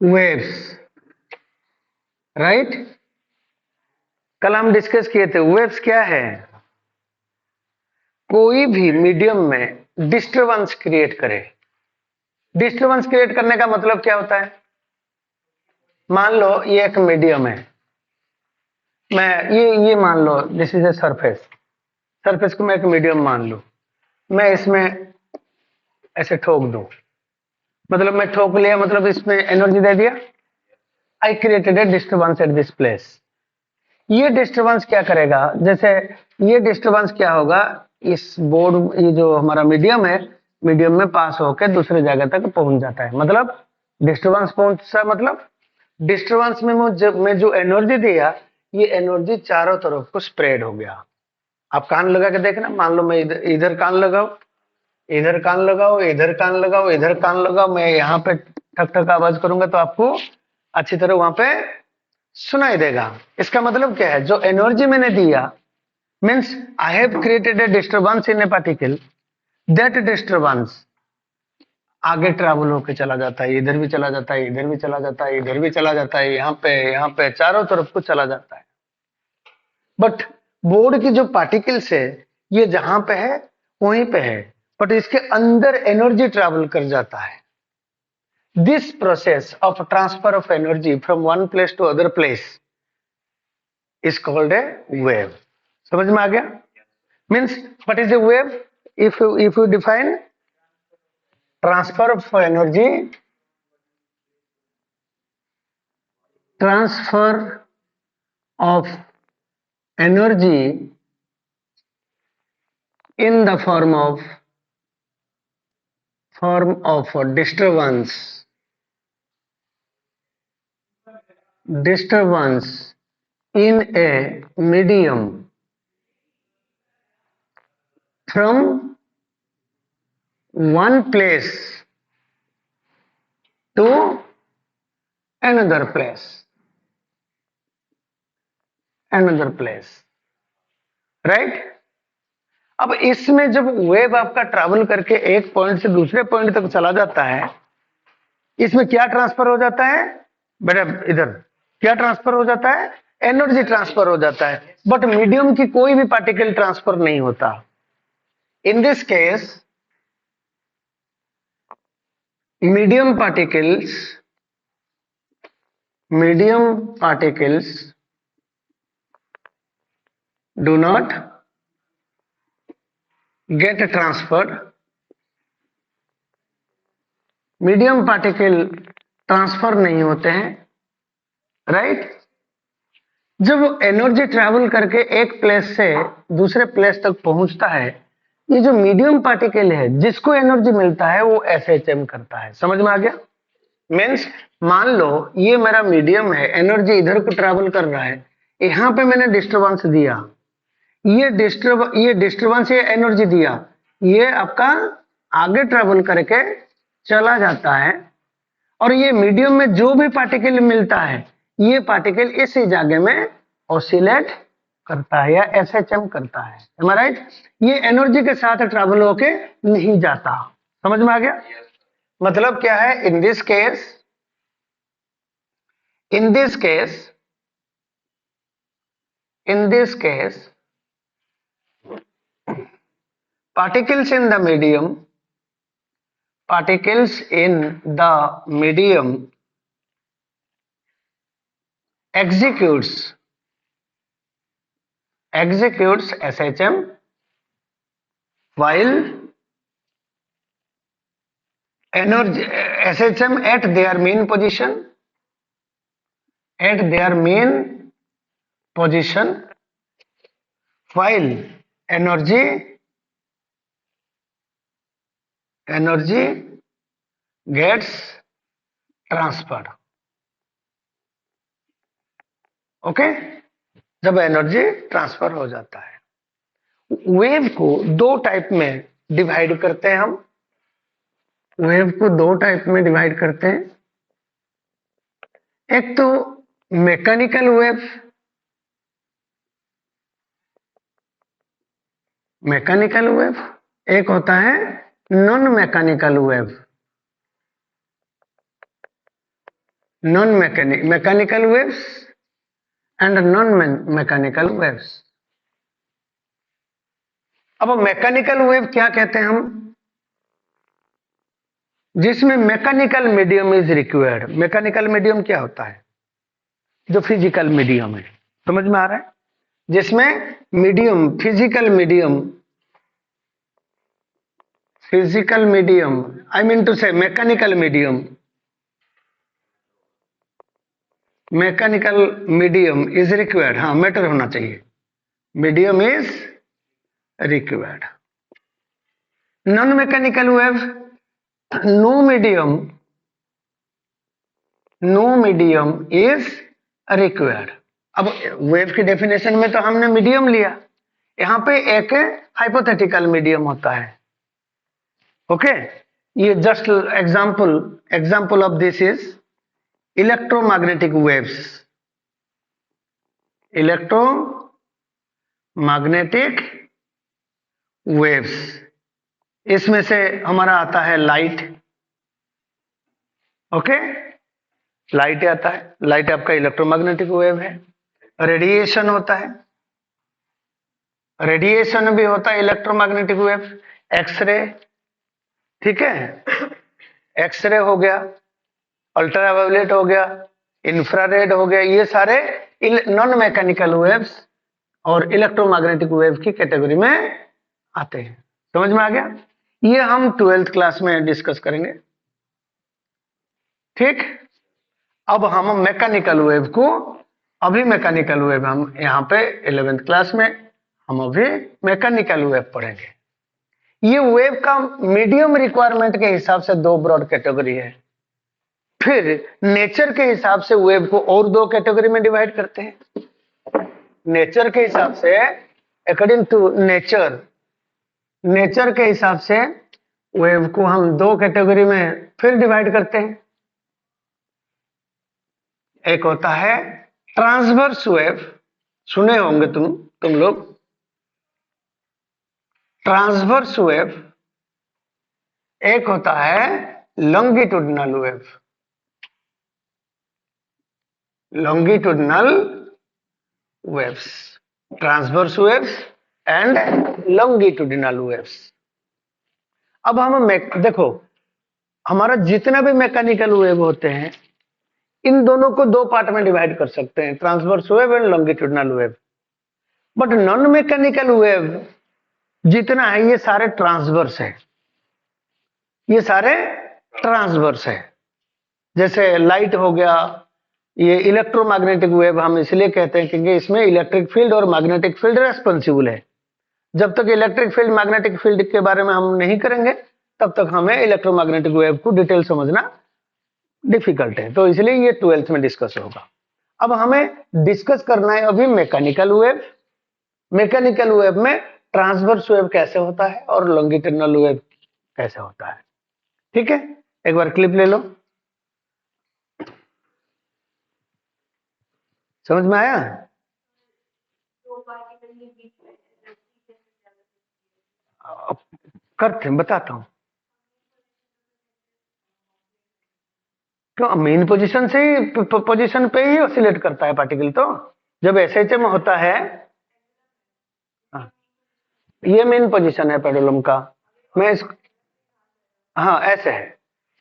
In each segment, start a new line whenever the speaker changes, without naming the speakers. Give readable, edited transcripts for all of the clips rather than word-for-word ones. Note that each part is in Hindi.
Waves, right. कल हम डिस्कस किए थे वेव्स क्या है, कोई भी मीडियम में डिस्टरबेंस क्रिएट करे। डिस्टरबेंस क्रिएट करने का मतलब क्या होता है, मान लो ये एक मीडियम है, मैं ये मान लो this is a surface, surface को मैं एक मीडियम मान लूं, मैं इसमें ऐसे ठोक दूं, मतलब मैं ठोक लिया, मतलब इसमें एनर्जी दे दिया, I created a disturbance at this place. ये डिस्टरबेंस क्या करेगा, जैसे ये डिस्टरबेंस क्या होगा, इस बोर्ड, ये जो हमारा मीडियम है, मीडियम में पास होकर दूसरे जगह तक पहुंच जाता है, मतलब डिस्टरबेंस पहुंचा, मतलब डिस्टरबेंस में मैं जो एनर्जी दिया, ये एनर्जी चारों तरफ को स्प्रेड हो गया। आप कान लगा के देखना, मान लो मैं इधर कान लगाओ, इधर कान लगाओ, इधर कान लगाओ, इधर कान लगाओ, मैं यहाँ पे ठक ठक आवाज करूंगा तो आपको अच्छी तरह वहां पे सुनाई देगा। इसका मतलब क्या है, जो एनर्जी मैंने दिया, means I have created a disturbance in A particle, that disturbance आगे ट्रैवल होके चला जाता है, इधर भी चला जाता है, इधर भी चला जाता है, इधर भी चला जाता है, यहाँ पे चारों तरफ को चला जाता है। बट बोर्ड की जो पार्टिकल्स है, ये जहां पे है वहीं पे है, बट इसके अंदर एनर्जी ट्रैवल कर जाता है। This process of transfer of energy from one place to other place is called a wave. समझ में आ गया? Means what is a wave? If you define transfer of energy, transfer of energy in the form of disturbance in a medium from one place to another place, right. अब इसमें जब वेव आपका ट्रैवल करके एक पॉइंट से दूसरे पॉइंट तक चला जाता है, इसमें क्या ट्रांसफर हो जाता है बेटा, इधर क्या ट्रांसफर हो जाता है, एनर्जी ट्रांसफर हो जाता है, बट मीडियम की कोई भी पार्टिकल ट्रांसफर नहीं होता। In this case medium particles do not get transferred, medium particle transfer नहीं होते हैं, राइट। जब एनर्जी ट्रैवल करके एक प्लेस से दूसरे प्लेस तक पहुंचता है, ये जो मीडियम पार्टिकल है जिसको एनर्जी मिलता है वो एसएचएम करता है। समझ में आ गया? मीन्स मान लो ये मेरा मीडियम है, एनर्जी इधर को ट्रैवल कर रहा है, यहां पे मैंने डिस्टरबेंस दिया, ये डिस्टरबेंस, ये एनर्जी दिया, ये आपका आगे ट्रैवल करके चला जाता है, और ये मीडियम में जो भी पार्टिकल मिलता है, ये पार्टिकल इसी जगह में ऑसिलेट करता है या एसएचएम करता है। Am I right? ये एनर्जी के साथ ट्रैवल होके नहीं जाता। समझ में आ गया? मतलब क्या है, in this case particles in the medium executes SHM while energy SHM at their mean position, while energy gets transferred। Okay, जब एनर्जी ट्रांसफर हो जाता है। वेव को दो टाइप में डिवाइड करते हैं हम, वेव को दो टाइप में डिवाइड करते हैं। एक तो मैकेनिकल वेव, एक होता है non mechanical wave. Non mechanical waves and non mechanical waves. अब मैकेनिकल वेव क्या कहते हैं हम? जिसमें mechanical medium is required. Mechanical medium क्या होता है? जो फिजिकल मीडियम है, समझ में आ रहा है? जिसमें medium, physical medium, I mean to say mechanical medium is required. हाँ, मैटर होना चाहिए, medium is required. Non mechanical wave, no medium is required. अब वेव की डेफिनेशन में तो हमने मीडियम लिया, यहां पे एक हाइपोथेटिकल मीडियम होता है। ओके, ये just example of this is electromagnetic waves. Electromagnetic waves, इसमें से हमारा आता है लाइट। ओके, लाइट आता है, लाइट आपका इलेक्ट्रोमैग्नेटिक वेव है। रेडिएशन होता है, रेडिएशन भी होता है इलेक्ट्रोमैग्नेटिक वेव। एक्सरे, ठीक है, एक्सरे हो गया, अल्ट्रावायलेट हो गया, इंफ्रारेड हो गया, ये सारे नॉन मैकेनिकल वेव्स और इलेक्ट्रोमैग्नेटिक वेव की कैटेगरी में आते हैं। समझ में आ गया? ये हम 12th क्लास में डिस्कस करेंगे। ठीक, अब हम मैकेनिकल वेव को, अभी मैकेनिकल वेव हम यहाँ पे 11th क्लास में हम अभी मैकेनिकल वेव पढ़ेंगे। ये वेव का मीडियम रिक्वायरमेंट के हिसाब से दो ब्रॉड कैटेगरी है। फिर नेचर के हिसाब से वेव को और दो कैटेगरी में डिवाइड करते हैं। नेचर के हिसाब से, अकॉर्डिंग टू नेचर के हिसाब से वेव को हम दो कैटेगरी में फिर डिवाइड करते हैं। एक होता है ट्रांसवर्स वेव, सुने होंगे तुम लोग, ट्रांसवर्स वेव। एक होता है longitudinal wave, longitudinal waves, transverse waves and longitudinal waves. अब हम देखो, हमारा जितना भी मैकेनिकल वेव होते हैं, इन दोनों को दो पार्ट में डिवाइड कर सकते हैं, transverse wave and longitudinal wave. But non mechanical wave जितना है, ये सारे ट्रांसवर्स है, ये सारे ट्रांसवर्स है। जैसे लाइट हो गया, ये इलेक्ट्रोमैग्नेटिक वेव हम इसलिए कहते हैं क्योंकि इसमें इलेक्ट्रिक फील्ड और मैग्नेटिक फील्ड रेस्पॉन्सिबल है। जब तक इलेक्ट्रिक फील्ड मैग्नेटिक फील्ड के बारे में हम नहीं करेंगे, तब तक हमें इलेक्ट्रोमैग्नेटिक वेव को डिटेल समझना डिफिकल्ट है, तो इसलिए ये 12th में डिस्कस होगा। अब हमें डिस्कस करना है अभी मैकेनिकल वेव। मैकेनिकल वेव में ट्रांसवर्स वेव कैसे होता है और लॉन्गिट्यूडिनल वेव कैसे होता है। ठीक है, एक बार क्लिप ले लो, समझ में आया? करते हैं, बताता हूं। क्यों, मेन पोजीशन से ही, पोजीशन पे ही ऑसिलेट करता है पार्टिकल। तो जब एसएचएम होता है, हाँ, ये मेन पोजीशन है पेंडुलम का। मैं इस, हाँ ऐसे है,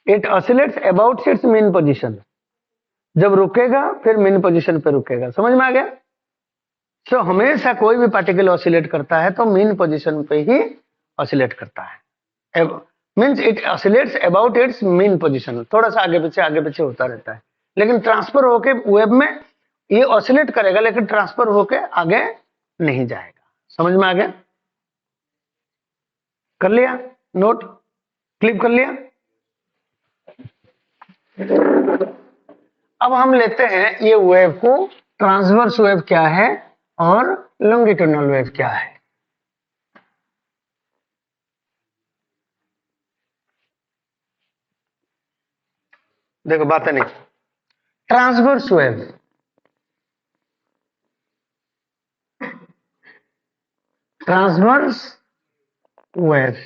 it oscillates about it's main position. जब रुकेगा फिर मेन पोजीशन पे रुकेगा। समझ में आ गया? तो हमेशा कोई भी पार्टिकल ऑसिलेट करता है तो मेन पोजीशन पे ही ऑसिलेट करता है। Means it oscillates about it's main position, थोड़ा सा आगे पीछे होता रहता है। लेकिन ट्रांसफर होके वेब में ये ऑसिलेट करेगा, लेकिन ट्रांसफर होके आगे नहीं जाएगा। समझ में आ गया? कर लिया नोट, क्लिप कर लिया? अब हम लेते हैं ये वेव को, ट्रांसवर्स वेव क्या है और लॉन्गिट्यूडिनल वेव क्या है। देखो बातें नहीं, transverse wave, transverse wave,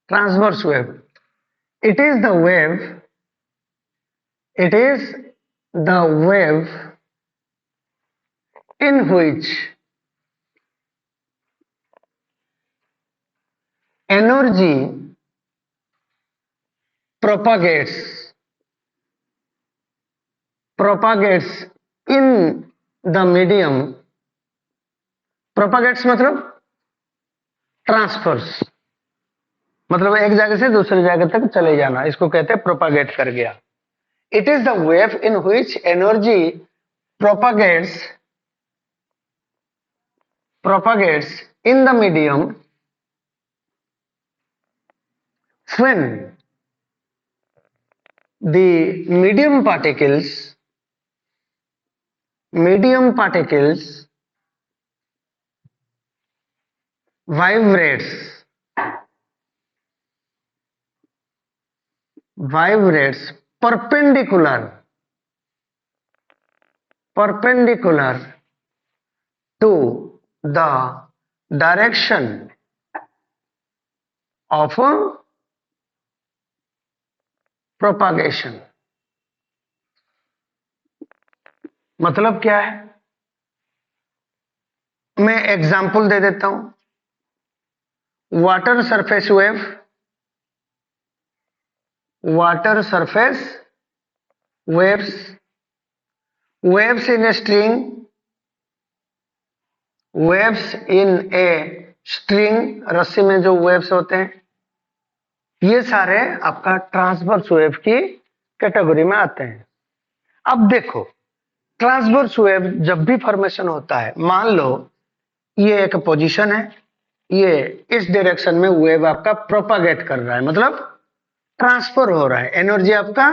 transverse wave It is the wave. It is the wave in which energy propagates in the medium. Propagates मतलब ट्रांसफर्स, मतलब एक जगह से दूसरी जगह तक चले जाना, इसको कहते हैं प्रोपागेट कर गया। It is the wave in which energy propagates in the medium when the medium particles vibrates perpendicular to the direction of propagation। मतलब क्या है, मैं एग्जाम्पल दे देता हूं। Water surface waves in a string, रस्सी में जो वेव्स होते हैं, ये सारे आपका ट्रांसवर्स वेव की कैटेगरी में आते हैं। अब देखो, ट्रांसवर्स वेव जब भी फॉर्मेशन होता है, मान लो ये एक पोजीशन है, ये इस डायरेक्शन में वेव आपका प्रोपागेट कर रहा है, मतलब ट्रांसफर हो रहा है, एनर्जी आपका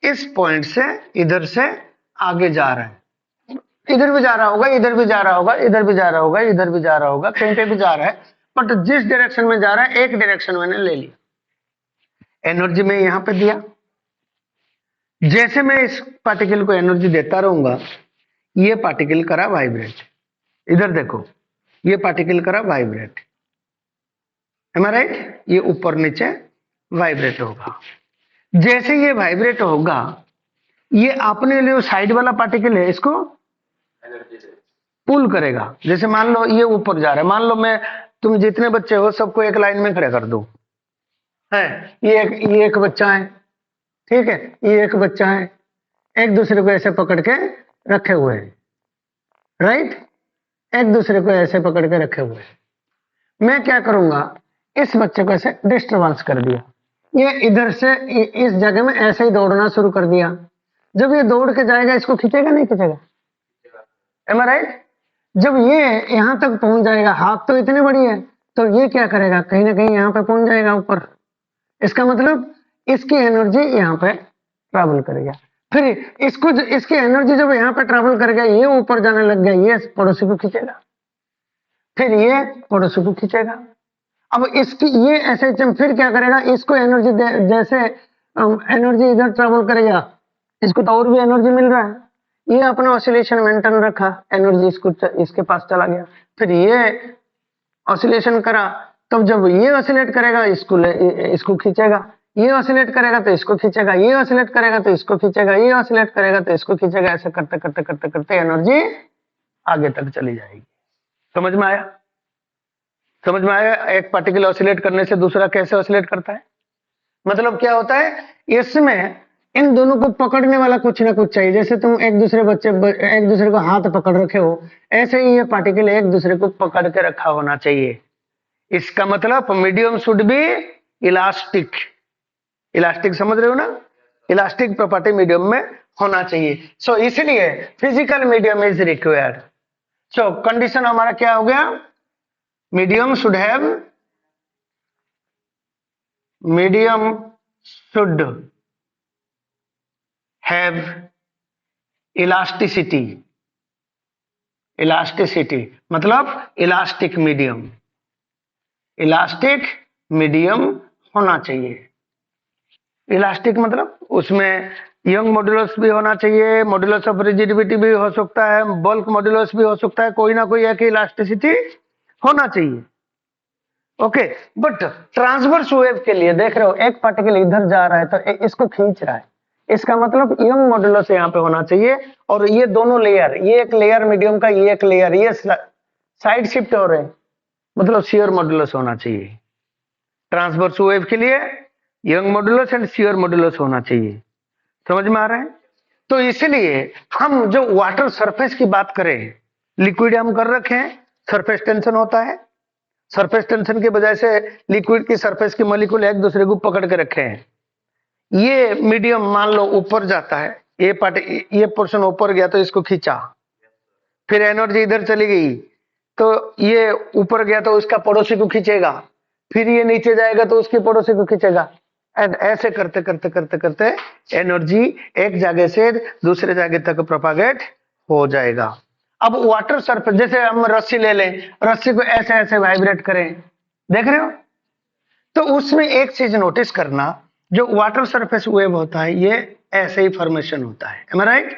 इस पॉइंट से इधर से आगे जा रहा है, इधर भी जा रहा होगा, इधर भी जा रहा होगा, इधर भी जा रहा होगा, इधर भी जा रहा होगा, कहीं पे भी जा रहा है, बट जिस डायरेक्शन में जा रहा है एक डायरेक्शन मैंने ले लिया, एनर्जी में यहां पे दिया। जैसे मैं इस पार्टिकल को एनर्जी देता रहूंगा, ये पार्टिकल करा वाइब्रेट, इधर देखो, ये पार्टिकल करा वाइब्रेट, एम आई राइट, ये ऊपर नीचे वाइब्रेट होगा। जैसे ये वाइब्रेट होगा, ये अपने लिए साइड वाला पार्टिकल है, इसको पुल करेगा। जैसे मान लो ये ऊपर जा रहा है, मान लो मैं तुम जितने बच्चे हो सबको एक लाइन में खड़े कर दूं, है ये एक बच्चा है, ठीक है, ये एक बच्चा है, एक दूसरे को ऐसे पकड़ के रखे हुए हैं, राइट, एक दूसरे को ऐसे पकड़ के रखे हुए हैं। मैं क्या करूंगा, इस बच्चे को ऐसे डिस्टर्बेंस कर दिया, ये इधर से इस जगह में ऐसे ही दौड़ना शुरू कर दिया। जब ये दौड़ के जाएगा, इसको खींचेगा नहीं खींचेगा, एम आई राइट। जब ये यहां तक पहुंच जाएगा, हाथ तो इतनी बड़ी है, तो ये क्या करेगा, कहीं ना कहीं यहाँ पे पहुंच जाएगा ऊपर। इसका मतलब इसकी एनर्जी यहाँ पे ट्रैवल करेगा, फिर इसकी एनर्जी जब यहाँ पे ट्रैवल करेगा, ये ऊपर जाने लग गया, ये पड़ोसी को खींचेगा, फिर ये पड़ोसी को खींचेगा। अब इसकी ये ऐसे फिर क्या करेगा, इसको एनर्जी जैसे एनर्जी इधर ट्रैवल करेगा, इसको तो और भी एनर्जी मिल रहा है, ये अपना ऑसिलेशन मेंटेन रखा, एनर्जी इसके पास चला गया, फिर ये ऑसिलेशन करा, तब जब ये ऑसिलेट करेगा, इसको खींचेगा, ये ऑसिलेट करेगा तो इसको खींचेगा, ये ऑसिलेट करेगा तो इसको खींचेगा, ये ऑसिलेट करेगा तो इसको खींचेगा, ऐसे करते करते करते करते एनर्जी आगे तक चली जाएगी। समझ में आया? समझ में आया? एक पार्टिकल ऑसिलेट करने से दूसरा कैसे ऑसिलेट करता है, मतलब क्या होता है, इसमें इन दोनों को पकड़ने वाला कुछ ना कुछ चाहिए। जैसे तुम एक दूसरे को हाथ पकड़ रखे हो, ऐसे ही ये पार्टिकल एक दूसरे को पकड़ के रखा होना चाहिए। इसका मतलब medium should be elastic. Elastic समझ रहे हो ना, इलास्टिक प्रॉपर्टी मीडियम में होना चाहिए। सो इसलिए physical medium is required. So condition हमारा क्या हो गया, medium should have elasticity. Elasticity मतलब इलास्टिक मीडियम, इलास्टिक मीडियम होना चाहिए। इलास्टिक मतलब उसमें यंग मॉड्यूलस भी होना चाहिए, मॉड्यूलस ऑफ रिजिडिटी भी हो सकता है, बल्क मॉड्यूलस भी हो सकता है, कोई ना कोई एक इलास्टिसिटी होना चाहिए। ओके, बट ट्रांसवर्स वेव के लिए देख रहे हो एक पार्टिकल इधर जा रहा है तो इसको खींच रहा है, इसका मतलब यंग मॉडुलस यहाँ पे होना चाहिए। और ये दोनों लेयर, ये एक लेयर मीडियम का, ये एक लेयर, ये साइड शिफ्ट हो रहे हैं, मतलब शियर मॉडुलस होना चाहिए। ट्रांसवर्स वेव के लिए young modulus and shear modulus होना चाहिए। समझ में आ रहा है? तो इसलिए हम जो वाटर सरफेस की बात करें, लिक्विड हम कर रखे हैं, सरफेस टेंशन होता है, सरफेस टेंशन की वजह से लिक्विड की सरफेस के मॉलिक्यूल एक दूसरे को पकड़ के रखे हैं। ये मीडियम मान लो ऊपर जाता है, ये पोर्शन ऊपर गया तो इसको खींचा, फिर एनर्जी इधर चली गई तो ये ऊपर गया तो उसका पड़ोसी को खींचेगा, फिर ये नीचे जाएगा तो उसके पड़ोसी को खींचेगा, एंड ऐसे करते करते करते करते एनर्जी एक जगह से दूसरे जगह तक प्रोपागेट हो जाएगा। अब वाटर सरफेस, जैसे हम रस्सी ले लें, रस्सी को ऐसे ऐसे वाइब्रेट करें, देख रहे हो? तो उसमें एक चीज नोटिस करना, जो वाटर सरफेस वेव होता है ये ऐसे ही फॉर्मेशन होता है, एम आई राइट?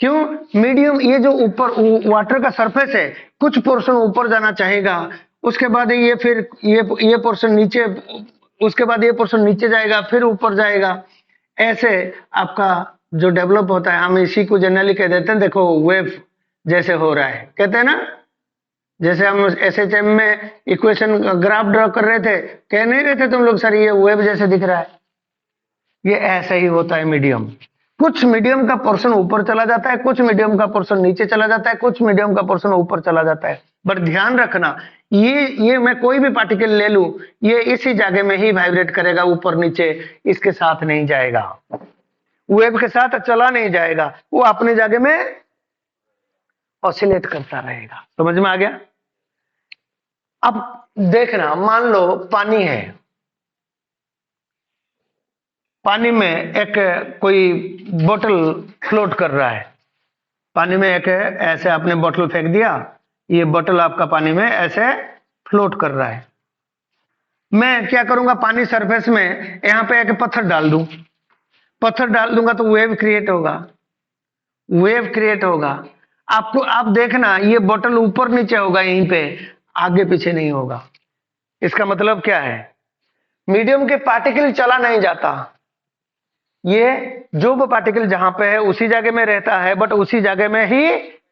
क्यों? मीडियम, ये जो ऊपर वाटर का सरफेस है, कुछ पोर्शन ऊपर जाना चाहेगा, उसके बाद ये फिर ये पोर्शन नीचे, उसके बाद ये पोर्शन नीचे जाएगा, फिर ऊपर जाएगा, ऐसे आपका जो डेवलप होता है, हम इसी को जनरली कह देते हैं, देखो वेव जैसे हो रहा है, कहते हैं ना, जैसे हम एसएचएम में इक्वेशन ग्राफ ड्रॉ कर रहे थे, कह नहीं रहे थे तुम लोग सर ये वेव जैसे दिख रहा है, ये ऐसा ही होता है मीडियम। कुछ मीडियम का पोर्शन ऊपर चला जाता है, कुछ मीडियम का पोर्शन नीचे चला जाता है, कुछ मीडियम का पोर्शन ऊपर चला जाता है। बट ध्यान रखना, ये मैं कोई भी पार्टिकल ले लूं, ये इसी जगह में ही वाइब्रेट करेगा, ऊपर नीचे इसके साथ नहीं जाएगा, वेव के साथ चला नहीं जाएगा, वो अपनी जगह में ऑसिलेट करता रहेगा। समझ में आ गया? अब देखना, मान लो पानी है, पानी में एक कोई बोतल फ्लोट कर रहा है, पानी में एक ऐसे आपने बोतल फेंक दिया, ये बोतल आपका पानी में ऐसे फ्लोट कर रहा है। मैं क्या करूंगा, पानी सरफेस में यहां पे एक पत्थर डाल दूं, पत्थर डाल दूंगा तो वेव क्रिएट होगा, वेव क्रिएट होगा। आपको आप देखना, ये बोतल ऊपर नीचे होगा, यहीं पे आगे पीछे नहीं होगा। इसका मतलब क्या है? मीडियम के पार्टिकल चला नहीं जाता, ये जो वो पार्टिकल जहां पे है उसी जगह में रहता है, बट उसी जगह में ही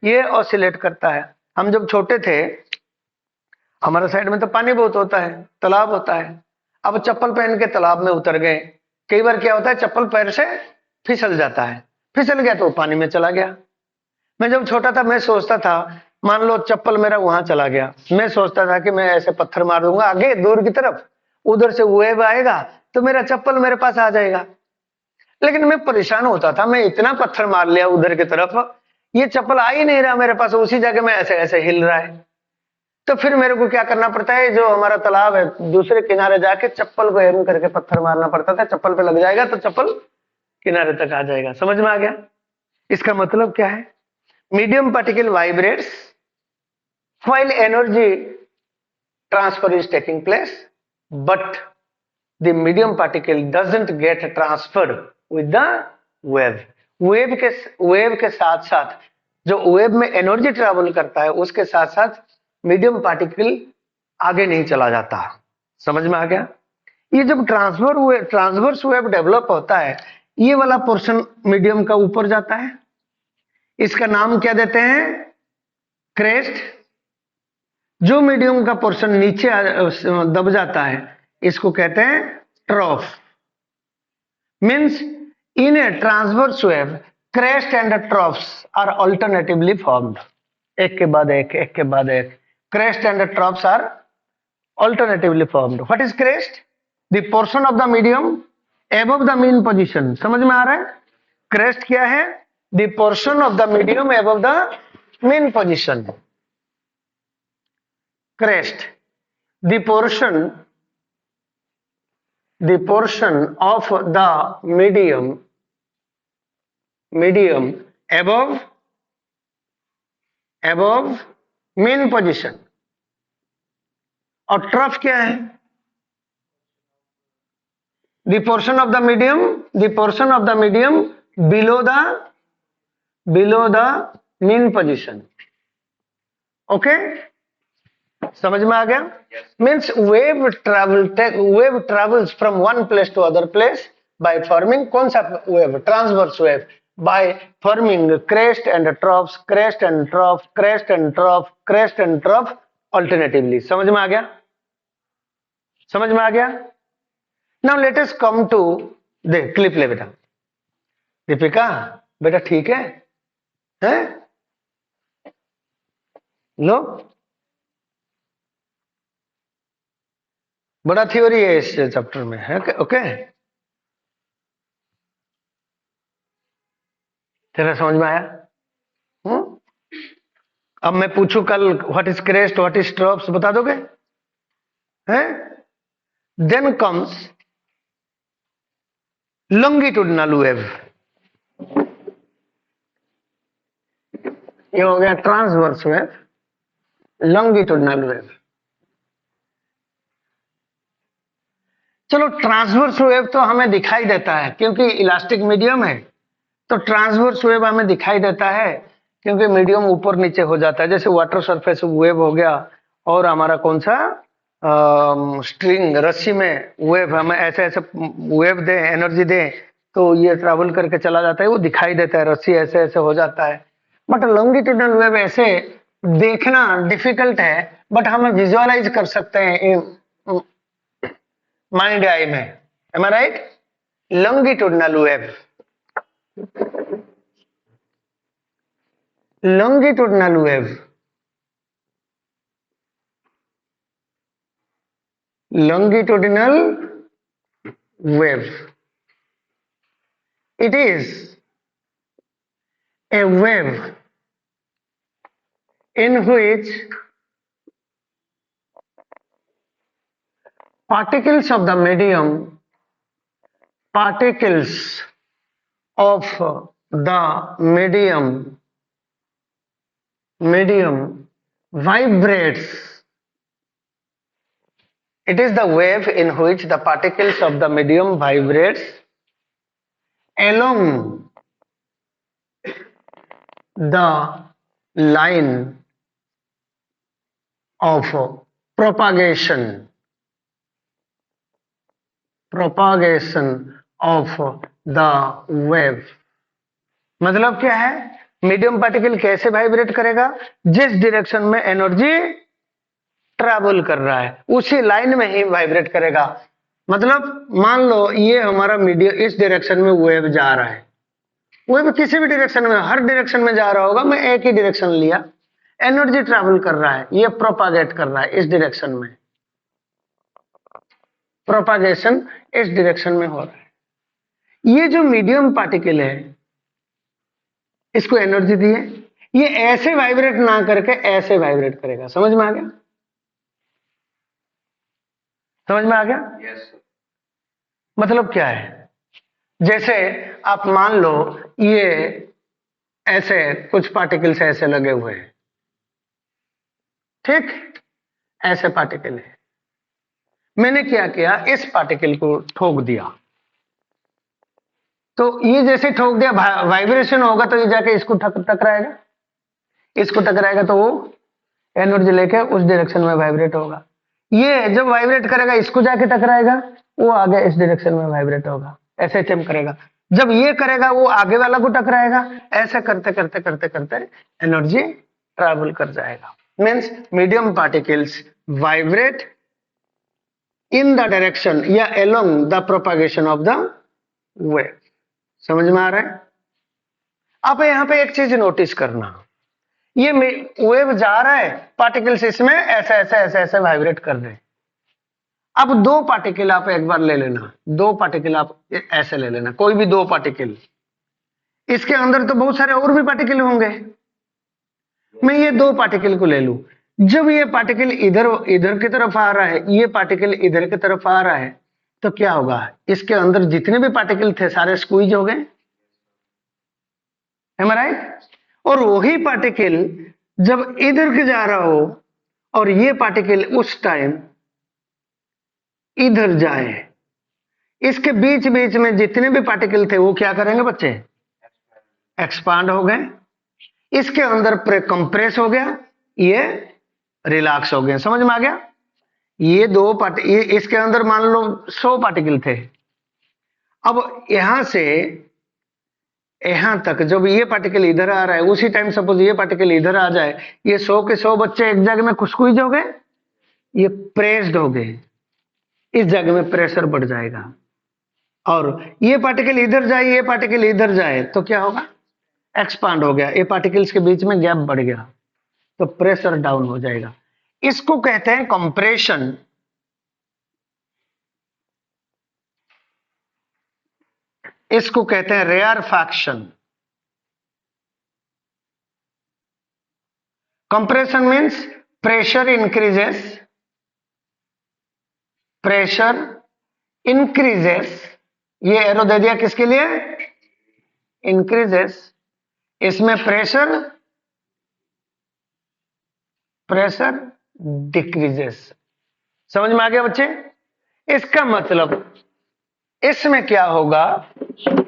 ये ऑसिलेट करता है। हम जब छोटे थे, हमारे साइड में तो पानी बहुत होता है, तालाब होता है, अब चप्पल पहन के तालाब में उतर गए, कई बार क्या होता है चप्पल पैर से फिसल जाता है, फिसल गया तो पानी में चला गया। मैं जब छोटा था मैं सोचता था, मान लो चप्पल मेरा वहां चला गया, मैं सोचता था कि मैं ऐसे पत्थर मार दूंगा आगे दूर की तरफ, उधर से वेव आएगा तो मेरा चप्पल मेरे पास आ जाएगा। लेकिन मैं परेशान होता था, मैं इतना पत्थर मार लिया उधर की तरफ, ये चप्पल आ ही नहीं रहा मेरे पास, उसी जगह में ऐसे ऐसे हिल रहा है। तो फिर मेरे को क्या करना पड़ता है, जो हमारा तालाब है दूसरे किनारे जाके चप्पल को एम करके पत्थर मारना पड़ता था, चप्पल पे लग जाएगा तो चप्पल किनारे तक आ जाएगा। समझ में आ गया? इसका मतलब क्या है? Medium particle vibrates while energy transfer is taking place, but the medium particle doesn't get transferred with the wave. Wave के साथ साथ जो वेव में एनर्जी ट्रेवल करता है, उसके साथ साथ मीडियम पार्टिकल आगे नहीं चला जाता। समझ में आ गया? ये जब ट्रांसवर्स वेव डेवलप होता है, ये वाला पोर्शन मीडियम का ऊपर जाता है, इसका नाम क्या देते हैं? क्रेस्ट। जो मीडियम का पोर्शन नीचे दब जाता है, इसको कहते हैं trough. Means in a transverse wave crest and troughs are alternatively formed. एक के बाद एक, एक के बाद एक, crest and troughs are alternatively formed. What is crest? The portion of the medium above the mean position. समझ में आ रहा है? क्रेस्ट क्या है? The portion of the medium above the mean position. crest, the portion of the medium above mean position। और ट्रफ क्या है? the portion of the medium below the mean position। okay, समझ में आ गया? Means wave travels from one place to other place by forming, कौन सा wave? Transverse wave, by forming crest and troughs, crest and trough, crest and trough, crest and trough alternatively. समझ में आ गया? समझ में आ गया? Now let us come to the clip ले बेटा। दीपिका बेटा ठीक है? हैं? लो, बड़ा थ्योरी है इस चैप्टर में है। ओके, तेरा समझ में आया? अब मैं पूछूं कल what is crest, what is troughs, बता दोगे? हैं? Then comes longitudinal wave. ये हो गया ट्रांसवर्स वेव, लॉन्गिट्यूडिनल वेव। चलो ट्रांसवर्स वेव तो हमें दिखाई देता है क्योंकि इलास्टिक मीडियम है, तो ट्रांसवर्स वेव हमें दिखाई देता है क्योंकि मीडियम ऊपर नीचे हो जाता है। जैसे वाटर सरफेस वेव हो गया, और हमारा कौन सा स्ट्रिंग रस्सी में वेव, हमें ऐसे ऐसे वेव दे, एनर्जी दे तो ये ट्रैवल करके चला जाता है, वो दिखाई देता है, रस्सी ऐसे ऐसे हो जाता है। बट लॉन्गिट्यूडिनल वेव ऐसे देखना डिफिकल्ट है, बट हम विजुअलाइज कर सकते हैं माइंड आई में। Am I right? Longitudinal wave, longitudinal wave, longitudinal wave, it is a wave in which particles of the medium, particles of the medium vibrates. It is the wave in which the particles of the medium vibrates along the line of propagation of the wave। मतलब क्या है? मीडियम पार्टिकल कैसे वाइब्रेट करेगा? जिस डायरेक्शन में एनर्जी ट्रैवल कर रहा है उसी लाइन में ही वाइब्रेट करेगा। मतलब मान लो ये हमारा मीडियम, इस डायरेक्शन में वेव जा रहा है, वेव किसी भी डायरेक्शन में, हर डायरेक्शन में जा रहा होगा, मैं एक ही डायरेक्शन लिया, एनर्जी ट्रैवल कर रहा है, ये प्रोपागेट कर रहा है इस डायरेक्शन में, प्रोपागेशन इस डायरेक्शन में हो रहा है। ये जो मीडियम पार्टिकल है इसको एनर्जी दी है, ये ऐसे वाइब्रेट ना करके ऐसे वाइब्रेट करेगा। समझ में आ गया? समझ में आ गया? yes. मतलब क्या है? जैसे आप मान लो ये ऐसे कुछ पार्टिकल्स ऐसे लगे हुए हैं, ठीक, ऐसे पार्टिकल है, मैंने क्या किया, इस पार्टिकल को ठोक दिया, तो ये जैसे ठोक दिया वाइब्रेशन होगा तो ये जाके इसको टकराएगा, इसको टकराएगा तो वो एनर्जी लेके उस डायरेक्शन में वाइब्रेट होगा। ये जब वाइब्रेट करेगा इसको जाके टकराएगा, वो आगे इस डायरेक्शन में वाइब्रेट होगा, ऐसे चम करेगा। जब ये करेगा वो आगे वाला को टकराएगा, ऐसे करते करते करते करते एनर्जी ट्रैवल कर जाएगा। Means medium particles vibrate in the direction या along the propagation of the wave. समझ में आ रहा है? आप यहाँ पे एक चीज नोटिस करना, ये वेव जा रहा है, पार्टिकल्स इसमें ऐसे ऐसे ऐसे ऐसे वाइब्रेट कर रहे हैं। अब दो पार्टिकल आप एक बार ले लेना, दो पार्टिकल आप ऐसे ले लेना, कोई भी दो पार्टिकल, इसके अंदर तो बहुत सारे और भी पार्टिकल होंगे, मैं ये दो पार्टिकल को ले लूं, जब ये पार्टिकल इधर इधर की तरफ आ रहा है, ये पार्टिकल इधर की तरफ आ रहा है, तो क्या होगा, इसके अंदर जितने भी पार्टिकल थे सारे स्क्वीज हो गए, है राइट? और वही पार्टिकल जब इधर के जा रहा हो और ये पार्टिकल उस टाइम इधर जाए, इसके बीच बीच में जितने भी पार्टिकल थे वो क्या करेंगे बच्चे? एक्सपांड हो गए, इसके अंदर कंप्रेस हो गया, ये रिलैक्स हो गए। समझ में आ गया? ये दो इसके अंदर मान लो 100 पार्टिकल थे। अब यहां से यहां तक जब ये पार्टिकल इधर आ रहा है, उसी टाइम सपोज ये पार्टिकल इधर आ जाए, ये 100 के 100 बच्चे एक जगह में स्क्वीज हो गए, ये प्रेस्ड हो गए, इस जगह में प्रेशर बढ़ जाएगा। और ये पार्टिकल इधर जाए, ये पार्टिकल इधर जाए, तो क्या होगा? एक्सपांड हो गया, ये पार्टिकल्स के बीच में गैप बढ़ गया, तो प्रेशर डाउन हो जाएगा। इसको कहते हैं कंप्रेशन। इसको कहते हैं rarefaction. Compression means pressure increases, pressure increases, ये एरो दे दिया किसके लिए? इंक्रीजेस। इसमें प्रेशर प्रेशर डिक्रीजेस। समझ में आ गया बच्चे? इसका मतलब इसमें क्या होगा,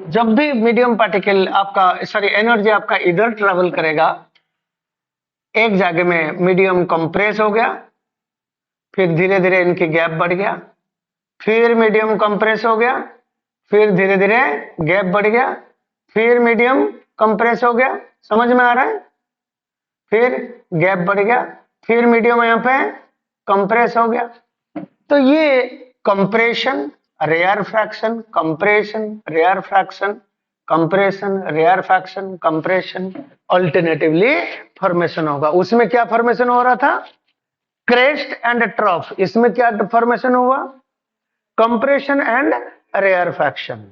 जब भी मीडियम पार्टिकल आपका सॉरी एनर्जी आपका इधर ट्रेवल करेगा, एक जगह में मीडियम कंप्रेस हो गया, फिर धीरे धीरे इनकी गैप बढ़ गया, फिर मीडियम कंप्रेस हो गया, फिर धीरे धीरे गैप बढ़ गया, फिर मीडियम कंप्रेस हो गया। समझ में आ रहा है? फिर गैप बढ़ गया, फिर मीडियम यहां पे कंप्रेस हो गया। तो ये compression rarefaction, compression rarefaction, compression rarefaction, compression alternatively formation होगा। उसमें क्या फॉर्मेशन हो रहा था? Crest and trough. इसमें क्या फॉर्मेशन हुआ? Compression and rarefaction.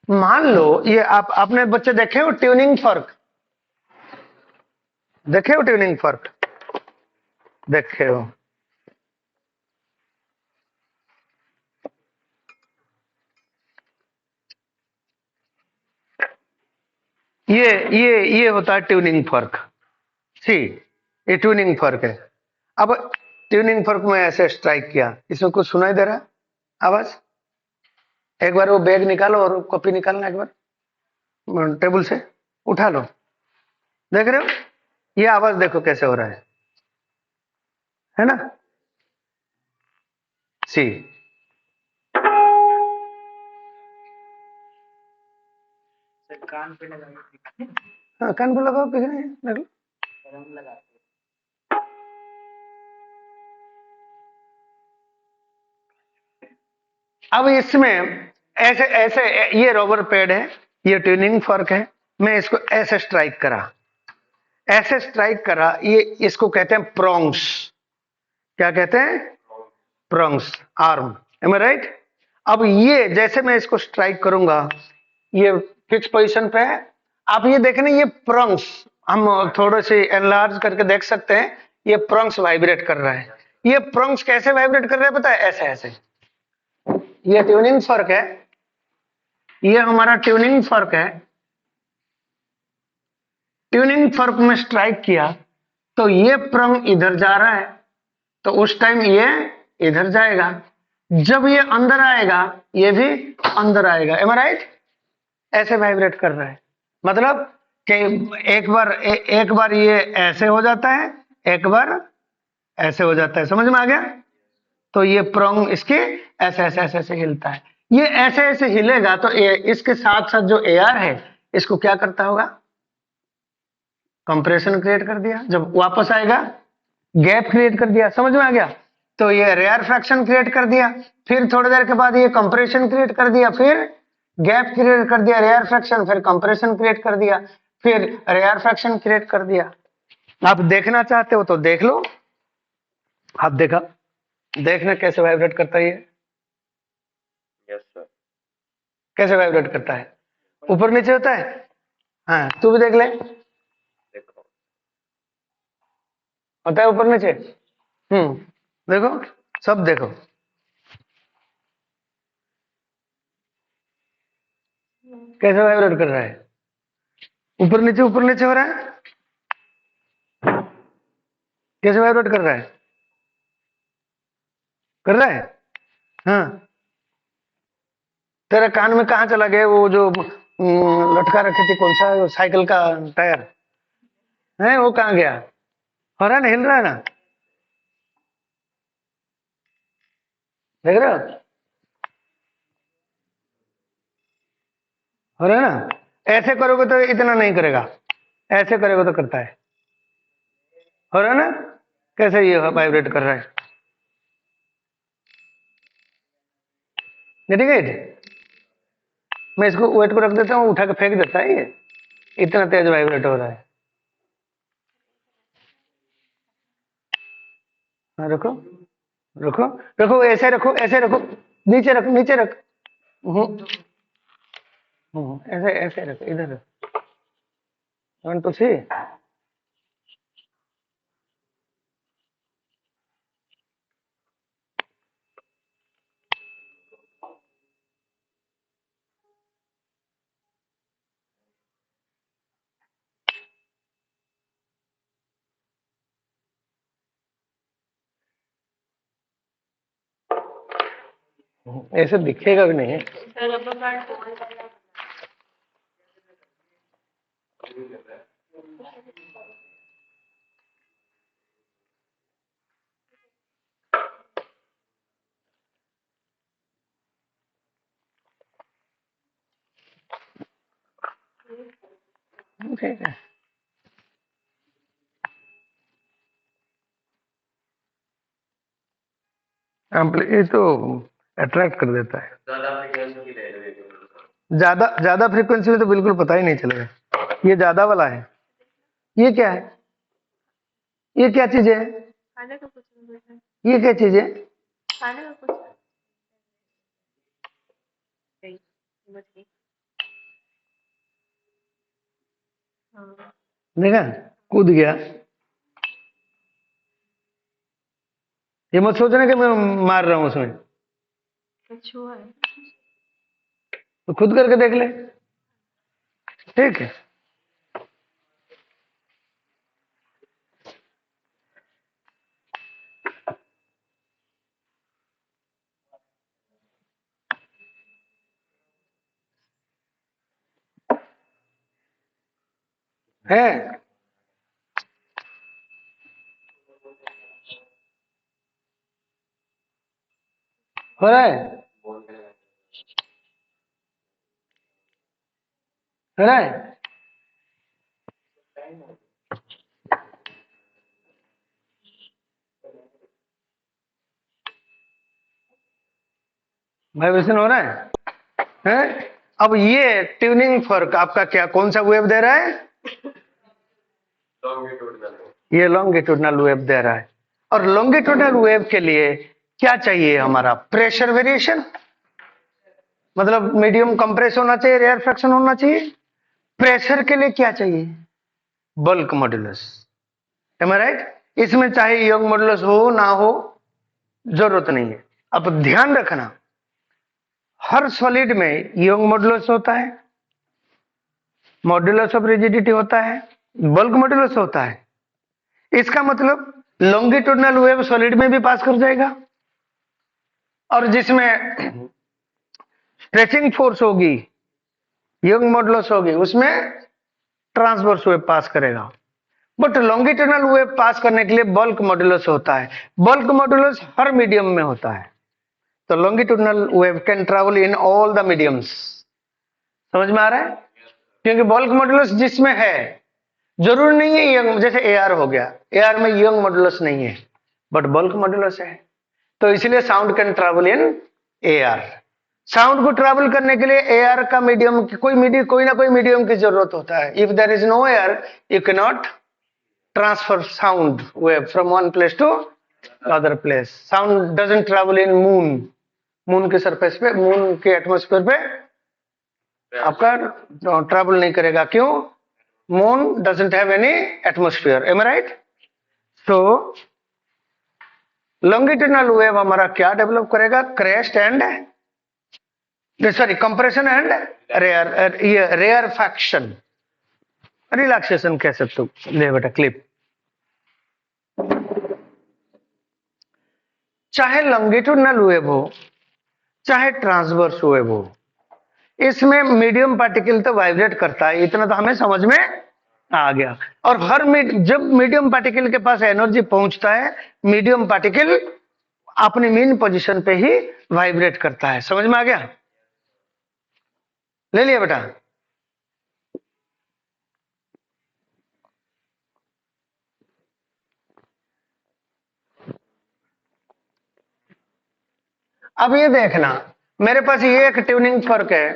मान लो ये आपने बच्चे देखे हो ट्यूनिंग फर्क? देखे हो ट्यूनिंग फर्क? देखे हो? ये होता है ट्यूनिंग फर्क। सी, ये ट्यूनिंग फर्क है। अब ट्यूनिंग फर्क में ऐसे स्ट्राइक किया, इसमें कुछ सुनाई दे रहा है आवाज? एक बार वो बैग निकालो और कॉपी निकालना, एक बार टेबल से उठा लो। देख रहे हो ये आवाज? देखो कैसे हो रहा है ना? सी, कान पे लगाओ। हाँ, कान पे लगाओ, किसी ने देख लो। अब इसमें ऐसे ऐसे ये रबर पैड है, ये ट्यूनिंग फर्क है। मैं इसको ऐसे स्ट्राइक करा, ऐसे स्ट्राइक करा, ये इसको कहते हैं प्रोंग्स। क्या कहते हैं? Prongs, arm. M I right? अब ये जैसे मैं इसको स्ट्राइक करूंगा, ये फिक्स पोजीशन पे है। आप ये देखें, ये प्रोंग्स हम थोड़े से एनलार्ज करके देख सकते हैं। ये प्रोंग्स वाइब्रेट कर रहा है। ये प्रोंग्स कैसे वाइब्रेट कर रहा है पता है? ऐसे ऐसे। ये ट्यूनिंग फर्क है, ये हमारा ट्यूनिंग फर्क है। ट्यूनिंग फर्क में स्ट्राइक किया तो ये प्रंग इधर जा रहा है, तो उस टाइम ये इधर जाएगा। जब ये अंदर आएगा, ये भी अंदर आएगा। M I right? ऐसे वाइब्रेट कर रहा है। मतलब कि एक बार ये ऐसे हो जाता है, एक बार ऐसे हो जाता है। समझ में आ गया? तो ये प्रोंग इसके ऐसे ऐसे ऐसे ऐसे हिलता है। ये ऐसे ऐसे हिलेगा तो इसके साथ साथ जो एयर है इसको क्या करता होगा? कंप्रेशन क्रिएट कर दिया। जब वापस आएगा गैप क्रिएट कर दिया। समझ में आ गया? तो ये रेयरफैक्शन क्रिएट कर दिया, फिर थोड़ी देर के बाद ये कंप्रेशन क्रिएट कर दिया, फिर गैप क्रिएट कर दिया, रेयरफैक्शन, फिर कंप्रेशन क्रिएट कर दिया, फिर रेयरफैक्शन क्रिएट कर दिया। आप देखना चाहते हो तो देख लो। आप देखा, देखना कैसे वाइब्रेट करता है ये। Yes sir. कैसे वाइब्रेट करता है? ऊपर नीचे होता है। हाँ, तू भी देख ले। देखो, होता है ऊपर नीचे। देखो, सब देखो। कैसे वाइब्रेट कर रहा है? ऊपर नीचे हो रहा है। कैसे वाइब्रेट कर रहा है? कर रहा है। हाँ, तेरे कान में कहाँ चला गया वो जो लटका रखी थी, कौन सा साइकिल का टायर है, वो कहाँ गया? हो रहा है ना, हिल रहा है ना? देख रहे हो रहा है ना? ऐसे करोगे तो इतना नहीं करेगा, ऐसे करोगे तो करता है। हो रहा है ना? कैसे ये वाइब्रेट कर रहा है, ठीक है। मैं इसको वेट को रख देता हूँ, उठा के फेंक देता है ये, इतना तेज वाइब्रेट हो रहा है। हाँ रखो रखो रखो, ऐसे रखो, ऐसे रखो, नीचे रखो, नीचे रख। ऐसे ऐसे रख, इधर रख। 1 2 3। ऐसे दिखेगा भी नहीं। ठीक है, ये तो अट्रैक्ट कर देता है। ज्यादा ज्यादा फ्रीक्वेंसी में तो बिल्कुल पता ही नहीं चलेगा। ये ज्यादा वाला है। ये क्या है? ये क्या चीज है? खाने का कुछ नहीं। ये क्या चीज है? खाने का कुछ नहीं। देखा, कूद गया। ये मत सोचना कि मैं मार रहा हूं उसमें, तो खुद करके देख ले। ठीक है, है हो रहा है, हो रहा है। वाइब्रेशन हो रहा है? अब ये ट्यूनिंग फर्क आपका क्या, कौन सा वेव दे रहा है? ये लॉन्गिट्यूडनल वेव दे रहा है। और लॉन्गिट्यूडनल वेव के लिए क्या चाहिए हमारा? प्रेशर वेरिएशन, मतलब मीडियम कंप्रेस होना चाहिए, रेयर फ्रैक्शन होना चाहिए। प्रेशर के लिए क्या चाहिए? Bulk modulus. M I right? इसमें चाहे यंग मॉड्यूलस हो ना हो, जरूरत नहीं है। अब ध्यान रखना, हर सॉलिड में यंग मॉड्यूलस होता है, मॉड्यूलस ऑफ रिजिडिटी होता है, बल्क मॉड्यूलस होता है। इसका मतलब लॉन्गिट्यूडनल वेव सॉलिड में भी पास कर जाएगा, और जिसमें स्ट्रेचिंग फोर्स होगी, यंग मॉड्यूलस होगी, उसमें ट्रांसवर्स वेव पास करेगा। बट लॉन्गिट्यूडनल वेव पास करने के लिए बल्क मॉड्यूलस होता है। बल्क मॉड्यूलस हर मीडियम में होता है, तो longitudinal wave can travel in all the mediums. समझ में आ रहा है? क्योंकि बल्क मॉड्यूलस जिसमें है, जरूरी नहीं है यंग, जैसे एआर हो गया, एआर में यंग मॉड्यूलस नहीं है बट बल्क मॉड्यूलस है, तो इसलिए sound can travel in AR. Sound को ट्रैवल करने के लिए एआर का मीडियम, कोई ना कोई मीडियम की जरूरत होता है। If there is no air, you can not transfer sound wave from one place to other place. Sound doesn't travel in moon, moon के सरफेस पे, मून के एटमॉस्फेयर पे आपका ट्रैवल नहीं करेगा। क्यों? Moon doesn't have any atmosphere. Am I right? So longitudinal wave हमारा क्या डेवलप करेगा? Crest and, sorry, compression and rare, ये रेयर फैक्शन, रिलैक्सेशन कह सकते हो। ले बेटा क्लिप। चाहे लॉन्गिट्यूडनल वेव हो, चाहे ट्रांसवर्स वेव हो, इसमें मीडियम पार्टिकल तो वाइब्रेट करता है, इतना तो हमें समझ में आ गया। और जब मीडियम पार्टिकल के पास एनर्जी पहुंचता है, मीडियम पार्टिकल अपनी मीन पोजीशन पे ही वाइब्रेट करता है। समझ में आ गया? ले लिया बेटा? अब ये देखना, मेरे पास ये एक ट्यूनिंग फर्क है,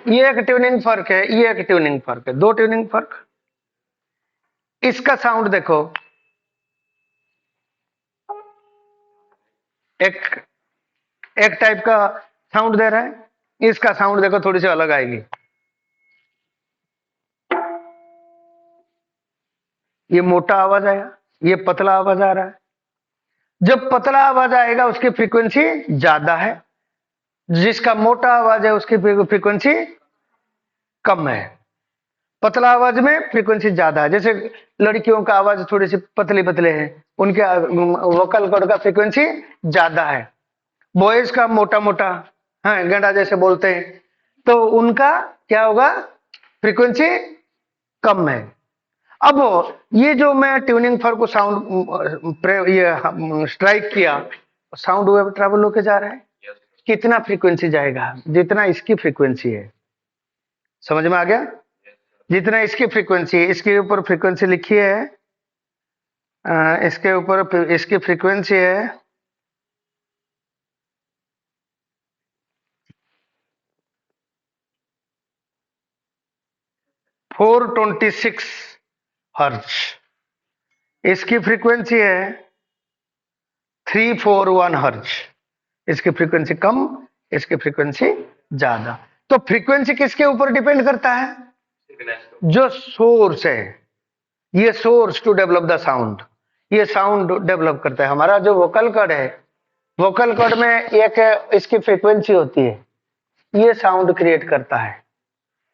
ये एक ट्यूनिंग फर्क है, ये एक ट्यूनिंग फर्क है, दो ट्यूनिंग फर्क। इसका साउंड देखो, एक एक टाइप का साउंड दे रहा है, इसका साउंड देखो थोड़ी सी अलग आएगी। ये मोटा आवाज आया, ये पतला आवाज आ रहा है। जब पतला आवाज आएगा उसकी फ्रीक्वेंसी ज्यादा है, जिसका मोटा आवाज है उसकी फ्रीक्वेंसी कम है। पतला आवाज में फ्रीक्वेंसी ज्यादा है, जैसे लड़कियों का आवाज थोड़ी सी पतली पतले हैं, उनके वोकल कॉर्ड का फ्रीक्वेंसी ज्यादा है। बॉयज का मोटा मोटा, हाँ गंडा जैसे बोलते हैं, तो उनका क्या होगा, फ्रीक्वेंसी कम है। अब ये जो मैं ट्यूनिंग फॉर्क को साउंड ये स्ट्राइक किया, साउंड वेव ट्रेवल होके जा रहा है, कितना फ्रीक्वेंसी जाएगा, जितना इसकी फ्रीक्वेंसी है। समझ में आ गया? जितना इसकी फ्रीक्वेंसी है, इसके ऊपर फ्रीक्वेंसी लिखी है, इसके ऊपर इसकी फ्रीक्वेंसी है 426 हर्ट्ज, इसकी फ्रीक्वेंसी है 341 हर्ट्ज। इसकी फ्रीक्वेंसी कम, इसकी फ्रीक्वेंसी ज्यादा। तो फ्रीक्वेंसी किसके ऊपर डिपेंड करता है? जो सोर्स है, ये source to develop the sound, ये साउंड डेवलप करता है। हमारा जो वोकल कॉर्ड है, वोकल कॉर्ड में एक इसकी फ्रीक्वेंसी होती है, ये साउंड क्रिएट करता है।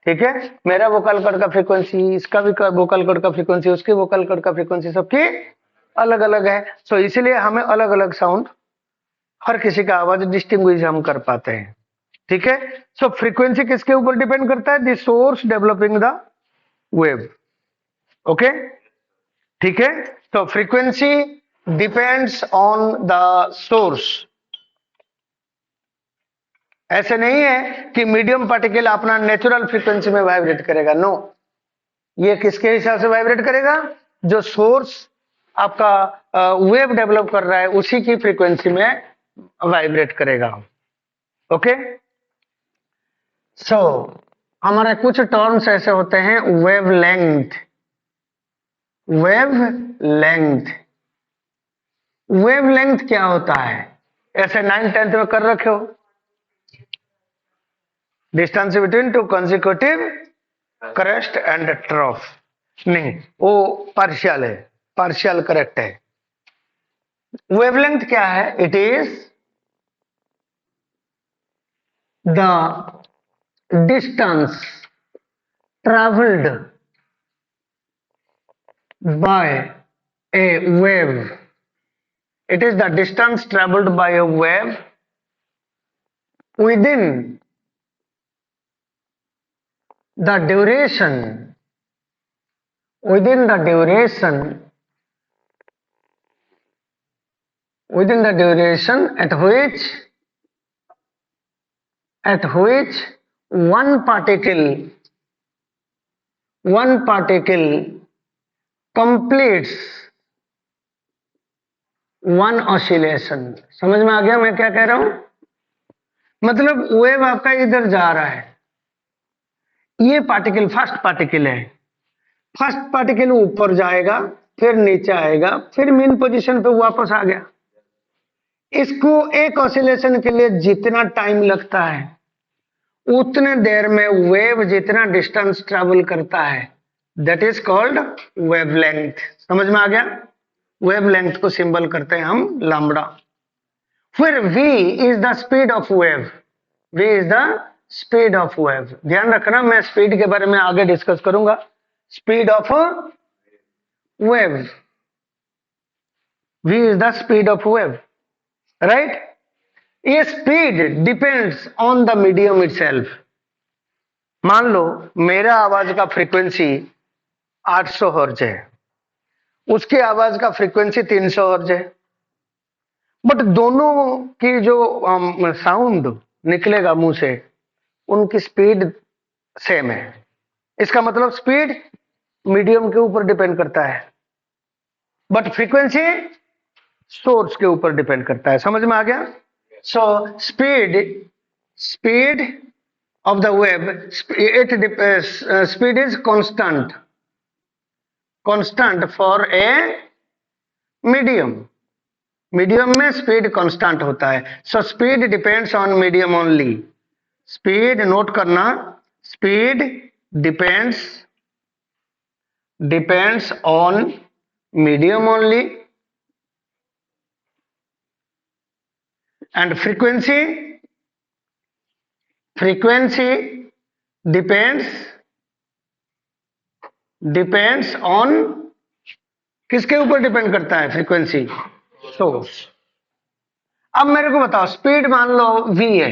ठीक है, मेरा वोकल कॉर्ड का फ्रीक्वेंसी, इसका भी वोकल कॉर्ड का फ्रीक्वेंसी, उसके वोकल कॉर्ड का फ्रीक्वेंसी सबकी अलग अलग है। सो इसलिए हमें अलग अलग साउंड, हर किसी का आवाज डिस्टिंग्विश हम कर पाते हैं। ठीक है, सो फ्रीक्वेंसी किसके ऊपर डिपेंड करता है? The source developing the wave. Okay, ठीक है, तो frequency depends on the source. ऐसे नहीं है कि मीडियम पार्टिकल अपना नेचुरल फ्रीक्वेंसी में वाइब्रेट करेगा, नो। ये किसके हिसाब से वाइब्रेट करेगा? जो सोर्स आपका वेव डेवलप कर रहा है उसी की फ्रीक्वेंसी में वाइब्रेट करेगा। ओके, सो हमारे कुछ टर्म्स ऐसे होते हैं, wave length, wave length. Wave length क्या होता है? ऐसे 9th 10th में कर रखे हो, distance between to consecutive crest and trough. नहीं, वो पार्शियल है, पार्शियल करेक्ट है। वेवलेंथ क्या है? It is the distance travelled by A wave, it is the distance traveled by a wave within the duration, within the duration at which one particle completes one oscillation। समझ में आ गया मैं क्या कह रहा हूं? मतलब वेव आपका इधर जा रहा है, ये पार्टिकल फर्स्ट पार्टिकल है, फर्स्ट पार्टिकल ऊपर जाएगा, फिर नीचे आएगा, फिर मेन पोजीशन पे वापस आ गया। इसको एक ऑसिलेशन के लिए जितना टाइम लगता है उतने देर में वेव जितना डिस्टेंस ट्रेवल करता है, दैट इज कॉल्ड वेवलेंथ। समझ में आ गया? वेवलेंथ को सिंबल करते हैं हम लैम्बडा। फिर v is the speed of wave, v is the speed of wave. ध्यान रखना, मैं स्पीड के बारे में आगे डिस्कस करूंगा। Speed of wave, v is the speed of wave, right? ये speed depends on the medium itself. मान लो मेरा आवाज का फ्रीक्वेंसी 800 हर्ट्ज है, उसकी आवाज का फ्रीक्वेंसी 300 हर्ट्ज है, बट दोनों की जो साउंड निकलेगा मुंह से, उनकी स्पीड सेम है। इसका मतलब स्पीड मीडियम के ऊपर डिपेंड करता है, बट फ्रीक्वेंसी सोर्स के ऊपर डिपेंड करता है। समझ में आ गया? So speed of the wave, speed is constant for a medium. Medium में स्पीड कांस्टेंट होता है, so speed depends on medium only. Speed note करना, speed depends on medium only, and frequency depends on, किसके ऊपर डिपेंड करता है? Frequency, source. अब मेरे को बताओ, स्पीड मान लो v है,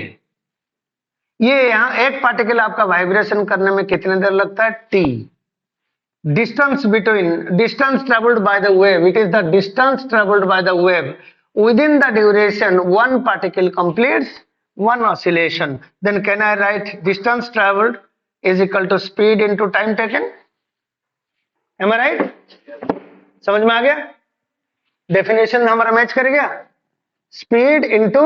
ये यहां एक पार्टिकल आपका वाइब्रेशन करने में कितने देर लगता है? t। Distance travelled by the wave, it is the distance travelled by the wave within the duration one particle completes one oscillation. Then can I write distance traveled is equal to speed into time taken? Am I right? समझ में आ गया? डेफिनेशन हमारा मैच कर गया। Speed into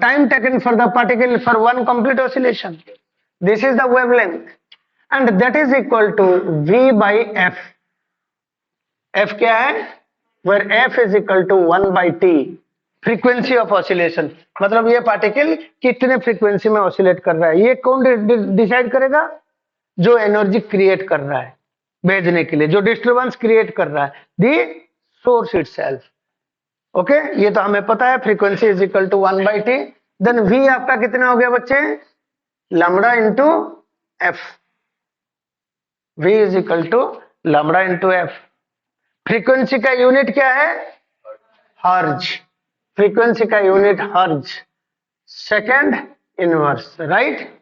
time taken for the particle for one complete oscillation, this is the wavelength, and that is equal to v by F. f क्या है? where f is equal to 1 by t, frequency of oscillation. मतलब ये पार्टिकल कितने फ्रीक्वेंसी में ऑसिलेट कर रहा है, ये कौन डिसाइड करेगा? जो एनर्जी क्रिएट कर रहा है भेजने के लिए, जो डिस्टर्बेंस क्रिएट कर रहा है, दी सोर्स इटसेल्फ। ओके, ये तो हमें पता है, frequency is equal to 1 by t। Then v आपका कितना हो गया बच्चे? Lambda into F. v is equal to lambda into F. Frequency का यूनिट क्या है? हर्ज। फ्रीक्वेंसी का यूनिट हर्ज, सेकंड इनवर्स, राइट?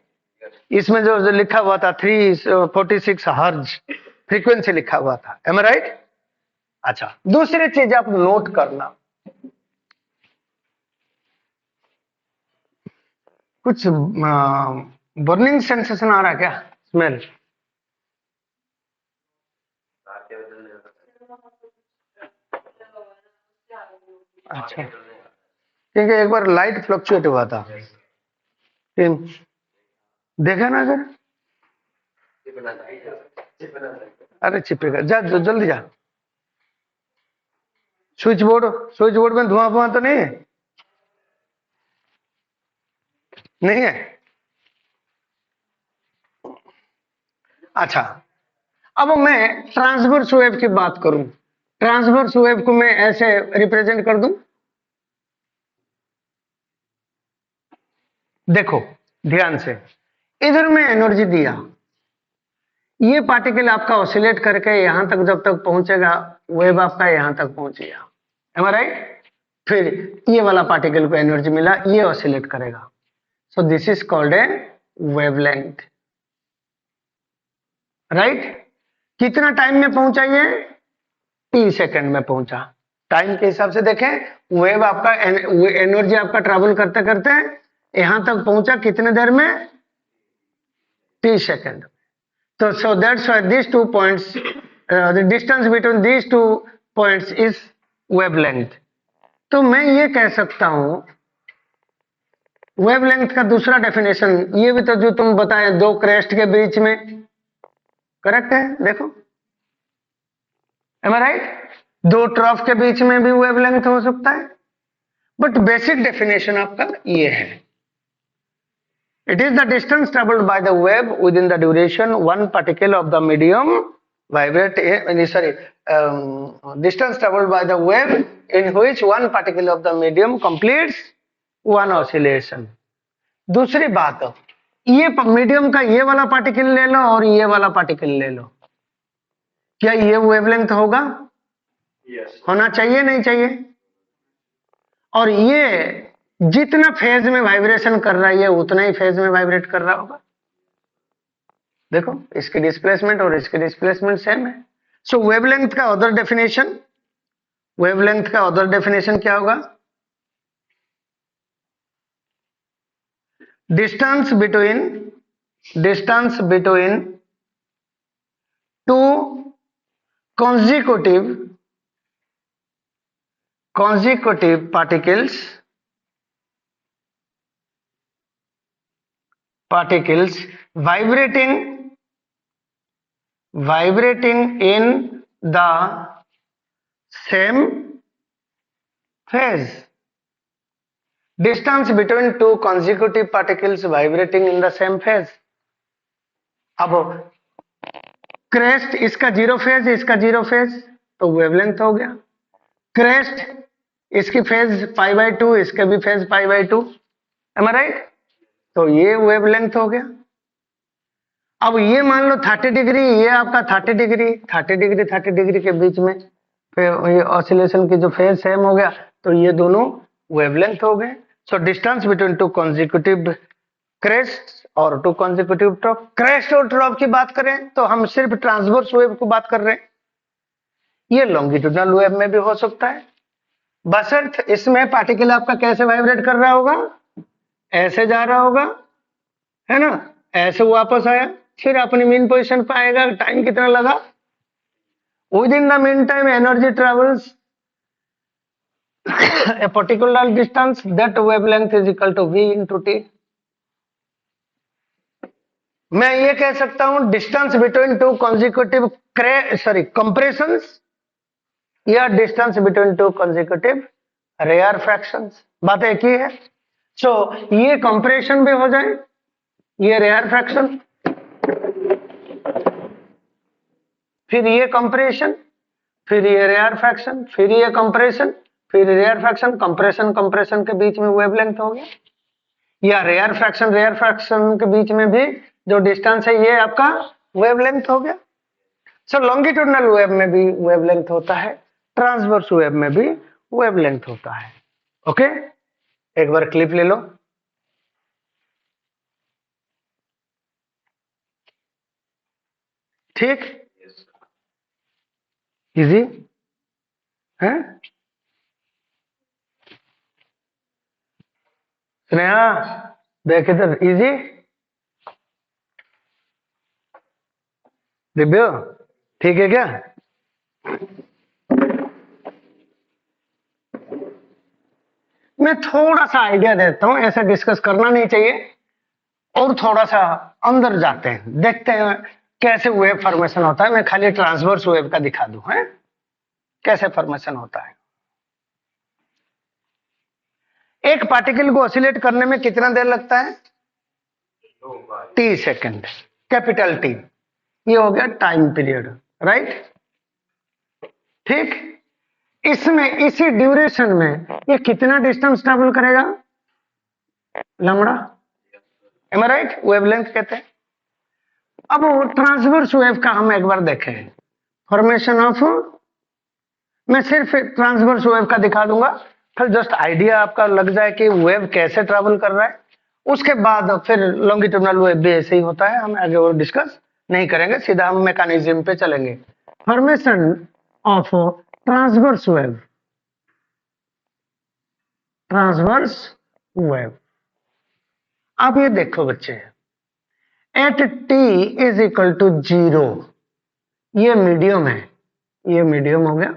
इसमें जो लिखा हुआ था 346 हर्ज फ्रीक्वेंसी लिखा हुआ था, एम आई राइट? अच्छा, दूसरी चीज आप नोट करना, कुछ बर्निंग सेंसेशन आ रहा है क्या? स्मेल? अच्छा, क्योंकि एक बार लाइट फ्लक्चुएट हुआ था, देखा ना? अगर अरे चिपेगा, जा जल्दी जा। स्विच बोर्ड में धुआं तो नहीं है? नहीं है? अच्छा, अब मैं ट्रांसवर्स वेव की बात करूं, ट्रांसवर्स वेव को मैं ऐसे रिप्रेजेंट कर दूं, देखो ध्यान से, इधर में एनर्जी दिया, ये पार्टिकल आपका ऑसिलेट करके यहां तक जब तक पहुंचेगा, वेव आपका यहां तक पहुंचेगा, एम आई राइट? फिर ये वाला पार्टिकल को एनर्जी मिला, ये ऑसिलेट करेगा, सो this is called A wavelength, right? कितना टाइम में पहुंचा? ये t सेकंड में पहुंचा। टाइम के हिसाब से देखें, वेव आपका एनर्जी आपका ट्रेवल करते करते यहां तक पहुंचा कितने देर में? t second. तो so that's why these 2 points, the distance between these 2 points is wavelength। तो मैं ये कह सकता हूं वेवलेंथ का दूसरा डेफिनेशन, ये भी तो जो तुम बताए, दो क्रेस्ट के बीच में, करेक्ट है? देखो, एम आई राइट? दो ट्रफ के बीच में भी वेवलेंथ हो सकता है, बट बेसिक डेफिनेशन आपका ये है, it is the distance traveled by the wave within the duration one particle of the medium vibrate, distance traveled by the wave in which one particle of the medium completes one oscillation। दूसरी बात, ये मीडियम का ये वाला पार्टिकल ले लो और ये वाला पार्टिकल ले लो, क्या ये वेवलेंथ होगा? yes। होना चाहिए, नहीं चाहिए? और ये जितना फेज में वाइब्रेशन कर रहा है, ये उतना ही फेज में वाइब्रेट कर रहा होगा, देखो इसकी डिस्प्लेसमेंट और इसकी डिस्प्लेसमेंट सेम है। सो वेवलेंथ का अदर डेफिनेशन, वेवलेंथ का अदर डेफिनेशन क्या होगा? Distance between to consecutive particles vibrating in the same phase. Distance between two consecutive particles vibrating in the same phase. अब क्रेस्ट इसका जीरो फेज, इसका जीरो फेज, तो वेवलेंथ हो गया। क्रेस्ट इसकी फेज π/2, इसके भी फेज π/2, एम आई राइट? तो ये वेवलेंथ हो गया। अब ये मान लो 30 डिग्री, ये आपका 30 डिग्री, 30 डिग्री के बीच में फिर ये ऑसिलेशन की जो फेज सेम हो गया, तो ये दोनों वेवलेंथ हो गए। So distance between two consecutive crest और टू कॉन्जिक्यूटिव ट्रॉप। क्रेस्ट और ट्रॉप की बात करें तो हम सिर्फ ट्रांसवर्स वेव को बात कर रहे हैं। ये लॉन्गिट्यूडनल वेव में भी हो सकता है, बशर्त इसमें पार्टिकल आपका कैसे वाइब्रेट कर रहा होगा, ऐसे जा रहा होगा, है ना, ऐसे वापस आया, फिर अपनी मीन पोजीशन पे आएगा। टाइम कितना लगा? With in the mean time energy travels a particular distance, that wavelength is equal to v into t. मैं ये कह सकता हूं distance between two consecutive compressions या distance between two consecutive rarefactions, बात एक ही है। सो ये कंप्रेशन भी हो जाए, ये रेयर फ्रैक्शन, फिर ये कंप्रेशन, फिर ये रेयर फ्रैक्शन, फिर ये कंप्रेशन, फिर रेयर फ्रैक्शन। कंप्रेशन कंप्रेशन के बीच में वेवलेंथ हो गया, या रेयर फ्रैक्शन के बीच में भी जो डिस्टेंस है ये आपका वेवलेंथ हो गया। सो लॉन्गिट्यूडनल वेव में भी वेवलेंथ होता है, ट्रांसवर्स वेव में भी वेवलेंथ होता है। ओके, एक बार क्लिप ले लो। ठीक, इजी है? स्नेहा देख इधर, इजी। दिव्य ठीक है क्या? मैं थोड़ा सा आइडिया देता हूं, ऐसा डिस्कस करना नहीं चाहिए, और थोड़ा सा अंदर जाते हैं, देखते हैं कैसे वेव फॉर्मेशन होता है। मैं खाली ट्रांसवर्स वेव का दिखा दूं, है कैसे फॉर्मेशन होता है। एक पार्टिकल को ऑसिलेट करने में कितना देर लगता है? t second, capital T. ये हो गया टाइम पीरियड, राइट? ठीक, इसमें इसी ड्यूरेशन में ये कितना डिस्टेंस ट्रेवल करेगा? Lambda, M I right? Wavelength कहते हैं। अब ट्रांसवर्स वेव का हम एक बार देखें फॉर्मेशन ऑफ, मैं सिर्फ ट्रांसवर्स वेव का दिखा दूंगा, फिर जस्ट आइडिया आपका लग जाए कि वेव कैसे ट्रेवल कर रहा है। उसके बाद फिर लॉन्गिट्यूडनल वेव भी ऐसे ही होता है, हम आगे और डिस्कस नहीं करेंगे, सीधा हम मैकेनिज्म पे चलेंगे। Formation of transverse wave, transverse wave. अब ये देखो बच्चे, at t is equal to 0, ये मीडियम है, ये मीडियम हो गया।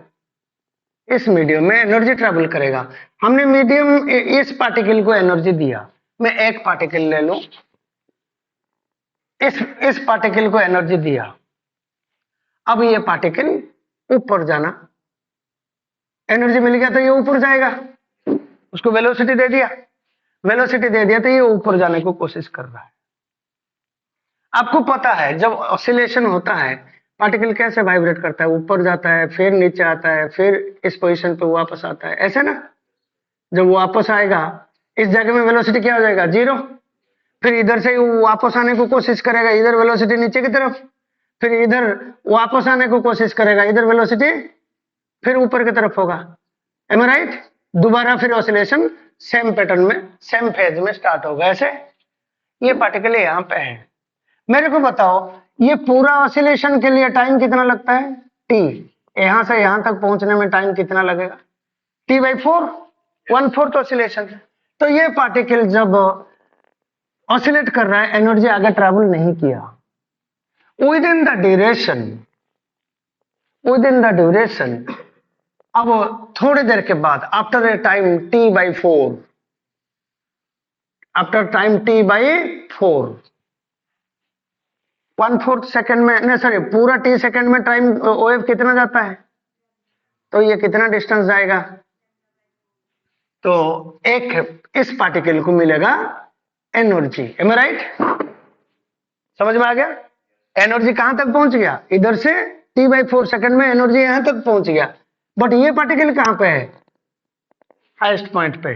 इस मीडियम में एनर्जी ट्रेवल करेगा। हमने मीडियम इस पार्टिकल को एनर्जी दिया, मैं एक पार्टिकल ले लूं, इस पार्टिकल को एनर्जी दिया। अब ये पार्टिकल ऊपर जाना, एनर्जी मिल गया तो ये ऊपर जाएगा, उसको वेलोसिटी दे दिया, वेलोसिटी दे दिया तो ये ऊपर जाने को कोशिश कर रहा है। आपको पता है जब ऑसिलेशन होता है पार्टिकल कैसे वाइब्रेट करता है, ऊपर जाता है, फिर नीचे आता है, फिर इस पोजीशन पे वापस आता है, ऐसे ना। जब वापस आएगा इस जगह में वेलोसिटी क्या हो जाएगा? 0। फिर इधर से वापस आने को कोशिश करेगा, इधर वेलोसिटी नीचे की तरफ, फिर इधर वापस आने को कोशिश करेगा, इधर वेलोसिटी फिर ऊपर की तरफ होगा, एम आई राइट? दोबारा फिर ऑसिलेशन सेम पैटर्न में, सेम फेज में स्टार्ट होगा। ऐसे ये पार्टिकल यहाँ पे है, मेरे को बताओ ये पूरा ऑसिलेशन के लिए टाइम कितना लगता है? टी। यहां से यहां तक पहुंचने में टाइम कितना लगेगा? T/4, 1/4 oscillation. तो ये पार्टिकल जब ऑसिलेट कर रहा है, एनर्जी आगे ट्रेवल नहीं किया। विदिन द ड्यूरेशन अब थोड़ी देर के बाद, after a time T/4, after time T/4, 1/4 second में, नहीं सॉरी, पूरा T सेकेंड में टाइम वेव कितना जाता है? तो ये कितना डिस्टेंस जाएगा? तो एक इस पार्टिकल को मिलेगा एनर्जी। M I right? समझ में आ गया? एनर्जी कहां तक पहुंच गया? इधर से T/4 सेकेंड में एनर्जी यहां तक पहुंच गया। बट ये पार्टिकल कहां पे है? हाईएस्ट पॉइंट पे।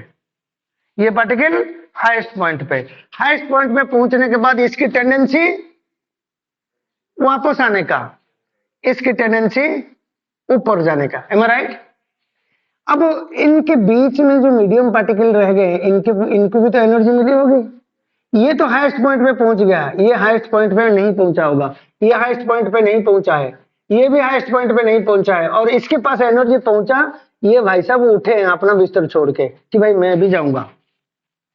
ये पार्टिकल हाईएस्ट पॉइंट पे। हाईएस्ट पॉइंट पे पहुंचने के बाद इसकी टेंडेंसी वापस आने का, इसकी टेंडेंसी ऊपर जाने का। M I right? अब इनके बीच में जो मीडियम पार्टिकल रह गए, इनको भी तो एनर्जी मिली होगी। ये तो हाईएस्ट पॉइंट पे पहुंच गया, ये हाईएस्ट पॉइंट पे नहीं पहुंचा होगा, ये हाईएस्ट पॉइंट पे नहीं पहुंचा है, ये भी हाईएस्ट पॉइंट पे नहीं पहुंचा है, और इसके पास एनर्जी पहुंचा। ये भाई साहब उठे हैं अपना बिस्तर छोड़ के कि भाई मैं भी जाऊंगा।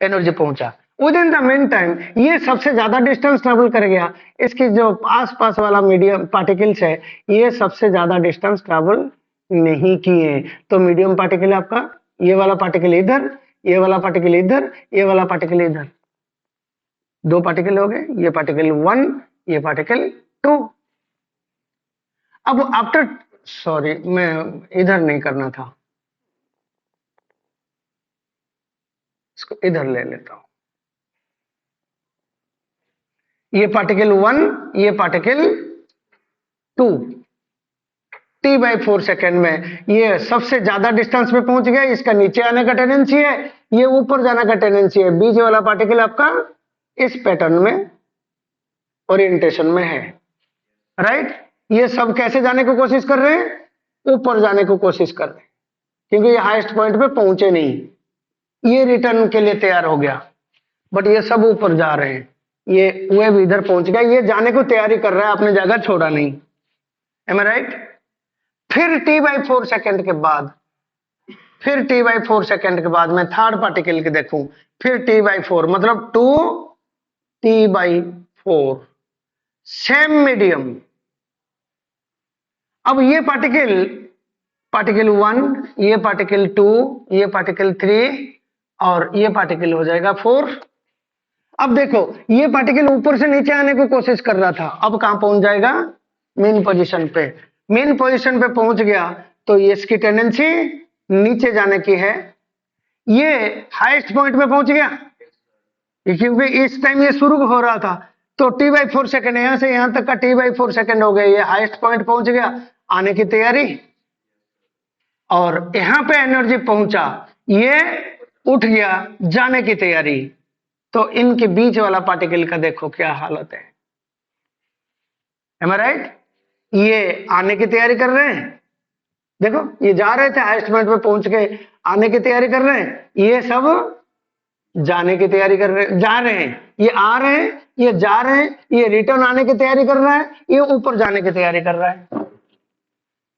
एनर्जी पहुंचा। विदिन द मीन टाइम ये सबसे ज्यादा डिस्टेंस ट्रेवल कर गया। इसकी जो आसपास वाला मीडियम पार्टिकल्स है, ये सबसे ज्यादा डिस्टेंस ट्रेवल नहीं किए। तो मीडियम पार्टिकल आपका ये वाला पार्टिकल इधर, ये वाला पार्टिकल इधर, ये वाला पार्टिकल इधर, दो पार्टिकल हो गए। ये पार्टिकल 1, ये पार्टिकल 2। अब आफ्टर, सॉरी मैं इधर नहीं करना था, इसको इधर ले लेता हूं। ये पार्टिकल 1, ये पार्टिकल 2, T/4 सेकेंड में ये सबसे ज्यादा डिस्टेंस पे पहुंच गया। इसका नीचे आने का टेंडेंसी है, ये ऊपर जाने का टेंडेंसी है। बीच वाला पार्टिकल आपका इस पैटर्न में ओरिएंटेशन में है। राइट? ये सब कैसे जाने की कोशिश कर रहे हैं? ऊपर जाने की कोशिश कर रहे हैं, क्योंकि ये हाईएस्ट पॉइंट पे पहुंचे नहीं। ये रिटर्न के लिए तैयार हो गया, बट ये सब ऊपर जा रहे हैं। ये वेव इधर पहुंच गया, ये जाने को तैयारी कर रहा है, अपनी जगह छोड़ा नहीं। M I right? फिर T/4 सेकेंड के बाद, फिर T/4 सेकेंड के बाद मैं थर्ड पार्टिकल के देखूं, फिर T/4 मतलब 2T/4, सेम मीडियम। अब ये पार्टिकल 1, ये पार्टिकल 2, ये पार्टिकल 3 और ये पार्टिकल हो जाएगा 4। अब देखो ये पार्टिकल ऊपर से नीचे आने की कोशिश कर रहा था, अब कहां पहुंच जाएगा? मेन पोजीशन पे। मेन पोजीशन पे पहुंच गया तो ये इसकी टेंडेंसी नीचे जाने की है। ये हाईएस्ट पॉइंट पे पहुंच गया, क्योंकि इस टाइम ये शुरू हो रहा था। तो T/4 सेकेंड, यहां से यहां तक का T/4 सेकेंड हो गया। ये हाईएस्ट पॉइंट पहुंच गया, आने की तैयारी, और यहां पे एनर्जी पहुंचा, ये उठ गया, जाने की तैयारी। तो इनके बीच वाला पार्टिकल का देखो क्या हालत है। M I right? ये आने की तैयारी कर रहे हैं, देखो ये जा रहे थे हाईएस्ट पॉइंट पे पहुंच के, आने की तैयारी कर रहे हैं। ये सब जाने की तैयारी कर रहे, जा रहे हैं, ये आ रहे हैं, ये जा रहे हैं, ये रिटर्न आने की तैयारी कर रहा है, ये ऊपर जाने की तैयारी कर रहा है।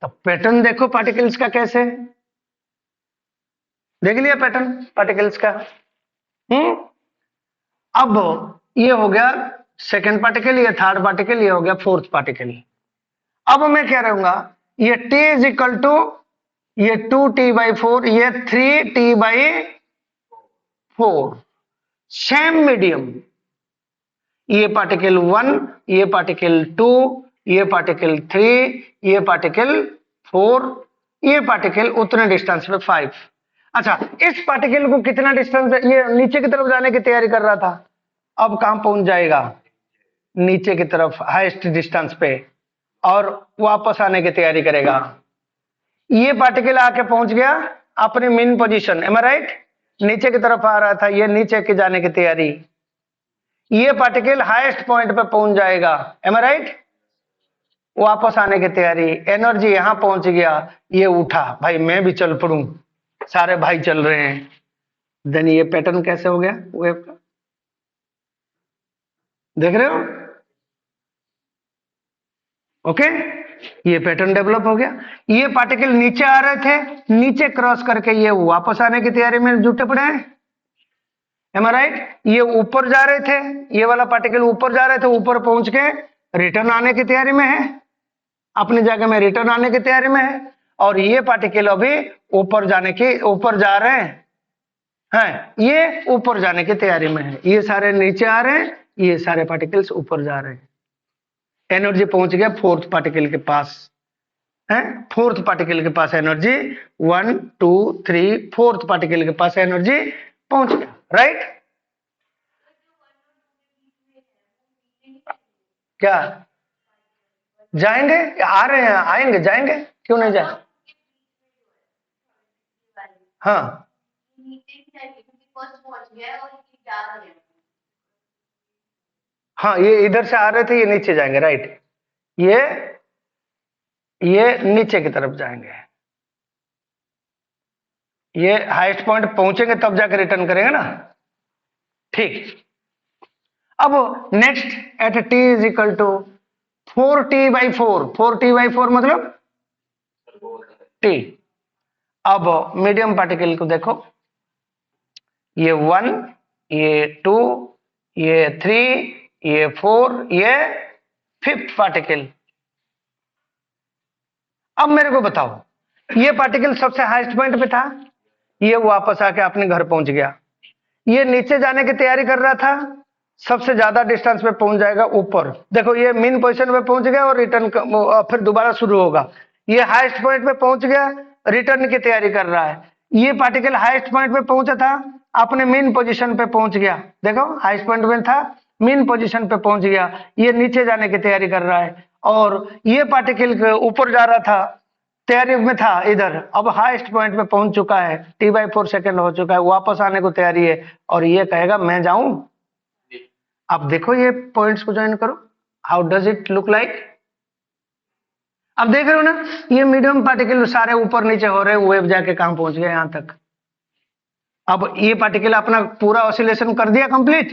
तो पैटर्न देखो पार्टिकल्स का कैसे, देख लिया पैटर्न पार्टिकल्स का। अब ये हो गया सेकंड पार्टिकल, ये थर्ड पार्टिकल, ये हो गया फोर्थ पार्टिकल। अब मैं क्या रहूंगा, ये T इज इक्वल टू ये 2T/4, ये 3T/4, सेम मीडियम। ये पार्टिकल 1, ये पार्टिकल 2, ये पार्टिकल 3, ये पार्टिकल 4, ये पार्टिकल उतने डिस्टेंस पे 5। अच्छा, इस पार्टिकल को कितना डिस्टेंस, ये नीचे की तरफ जाने की तैयारी कर रहा था, अब कहां पहुंच जाएगा? नीचे की तरफ हाईएस्ट डिस्टेंस पे, और वापस आने की तैयारी करेगा। ये पार्टिकल आके पहुंच गया अपने main position. M I right? नीचे की तरफ आ रहा था, ये नीचे की जाने की तैयारी। ये पार्टिकल हाईएस्ट पॉइंट पे पहुंच जाएगा। M I right? वापस आने की तैयारी, एनर्जी यहां पहुंच गया, ये उठा, भाई मैं भी चल पड़ूं, सारे भाई चल रहे हैं। देन ये पैटर्न कैसे हो गया वेव का, देख रहे हो? ओके, ये पैटर्न डेवलप हो गया। ये पार्टिकल नीचे आ रहे थे, नीचे क्रॉस करके ये वापस आने की तैयारी में जुटे पड़े हैं। M I right? ये ऊपर जा रहे थे, ये वाला पार्टिकल ऊपर जा रहे थे, ऊपर पहुंच के रिटर्न आने की तैयारी में है, अपनी जगह में रिटर्न आने की तैयारी में है। और ये पार्टिकल अभी ऊपर जाने की, ऊपर जा रहे हैं, ये ऊपर जाने की तैयारी में है। ये सारे नीचे आ रहे हैं, ये सारे पार्टिकल्स ऊपर जा रहे हैं। एनर्जी पहुंच गया फोर्थ पार्टिकल के पास है, फोर्थ पार्टिकल के पास एनर्जी 1 2 3, फोर्थ पार्टिकल के पास एनर्जी पहुंच गया, राइट? क्या जाएंगे? आ रहे हैं, आएंगे, जाएंगे, क्यों नहीं जाए? हाँ हाँ, ये इधर से आ रहे थे, ये नीचे जाएंगे, राइट? ये नीचे की तरफ जाएंगे, ये हाईएस्ट पॉइंट पहुंचेंगे तब जाकर रिटर्न करेंगे ना, ठीक। अब next at T is equal to 4t/4, 4t/4 मतलब टी। अब मीडियम पार्टिकल को देखो, ये 1, ये 2, ये 3, ये 4, ये फिफ्थ पार्टिकल। अब मेरे को बताओ, ये पार्टिकल सबसे हाईएस्ट पॉइंट पे था, ये वापस आके अपने घर पहुंच गया। ये नीचे जाने की तैयारी कर रहा था, सबसे ज्यादा डिस्टेंस पे पहुंच जाएगा ऊपर। देखो ये मेन पोजीशन पे पहुंच गया और रिटर्न फिर दोबारा शुरू होगा। ये हाईएस्ट पॉइंट पे पहुंच गया, रिटर्न की तैयारी कर रहा है। ये पार्टिकल हाईएस्ट पॉइंट पे पहुंचा था, अपने मेन पोजीशन पे पहुंच गया। देखो हाईएस्ट पॉइंट में था, मेन पोजीशन पे पहुंच गया। ये नीचे जाने की तैयारी कर रहा है, और ये पार्टिकल ऊपर जा रहा था, तैयारी में था इधर, अब हाईएस्ट पॉइंट पे पहुंच चुका है, t/4 सेकंड हो चुका है, वापस आने को तैयारी है, और ये कहेगा मैं जाऊं। अब देखो ये पॉइंट्स को ज्वाइन करो, how does it look like? अब देख रहे हो ना, ये मीडियम पार्टिकल सारे ऊपर नीचे हो रहे, वेव जाके कहां पहुंच गया, यहां तक। अब ये पार्टिकल अपना पूरा ऑसिलेशन कर दिया कंप्लीट,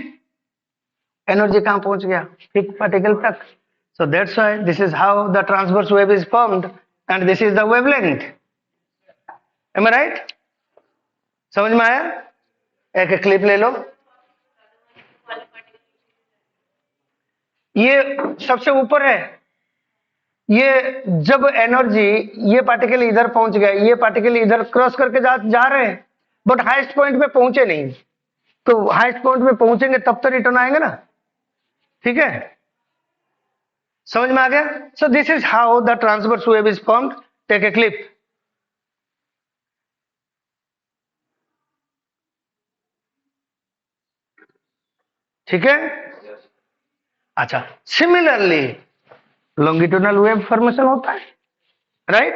एनर्जी कहां पहुंच गया, फिफ्थ पार्टिकल तक। So that's why this is how the transverse wave is formed and this is the wavelength. Am I right? समझ में आया? एक क्लिप ले लो, ये सबसे ऊपर है। ये जब एनर्जी, ये पार्टिकल इधर पहुंच गए, ये पार्टिकल इधर क्रॉस करके जा रहे हैं, बट हाईएस्ट पॉइंट पे पहुंचे नहीं। तो हाईएस्ट पॉइंट पे पहुंचेंगे तब तो रिटर्न आएंगे ना, ठीक है? समझ में आ गया? So this is how the transverse wave is formed. Take a clip. ठीक है, अच्छा। सिमिलरली लॉन्गिट्यूडनल वेव फॉर्मेशन होता है, right?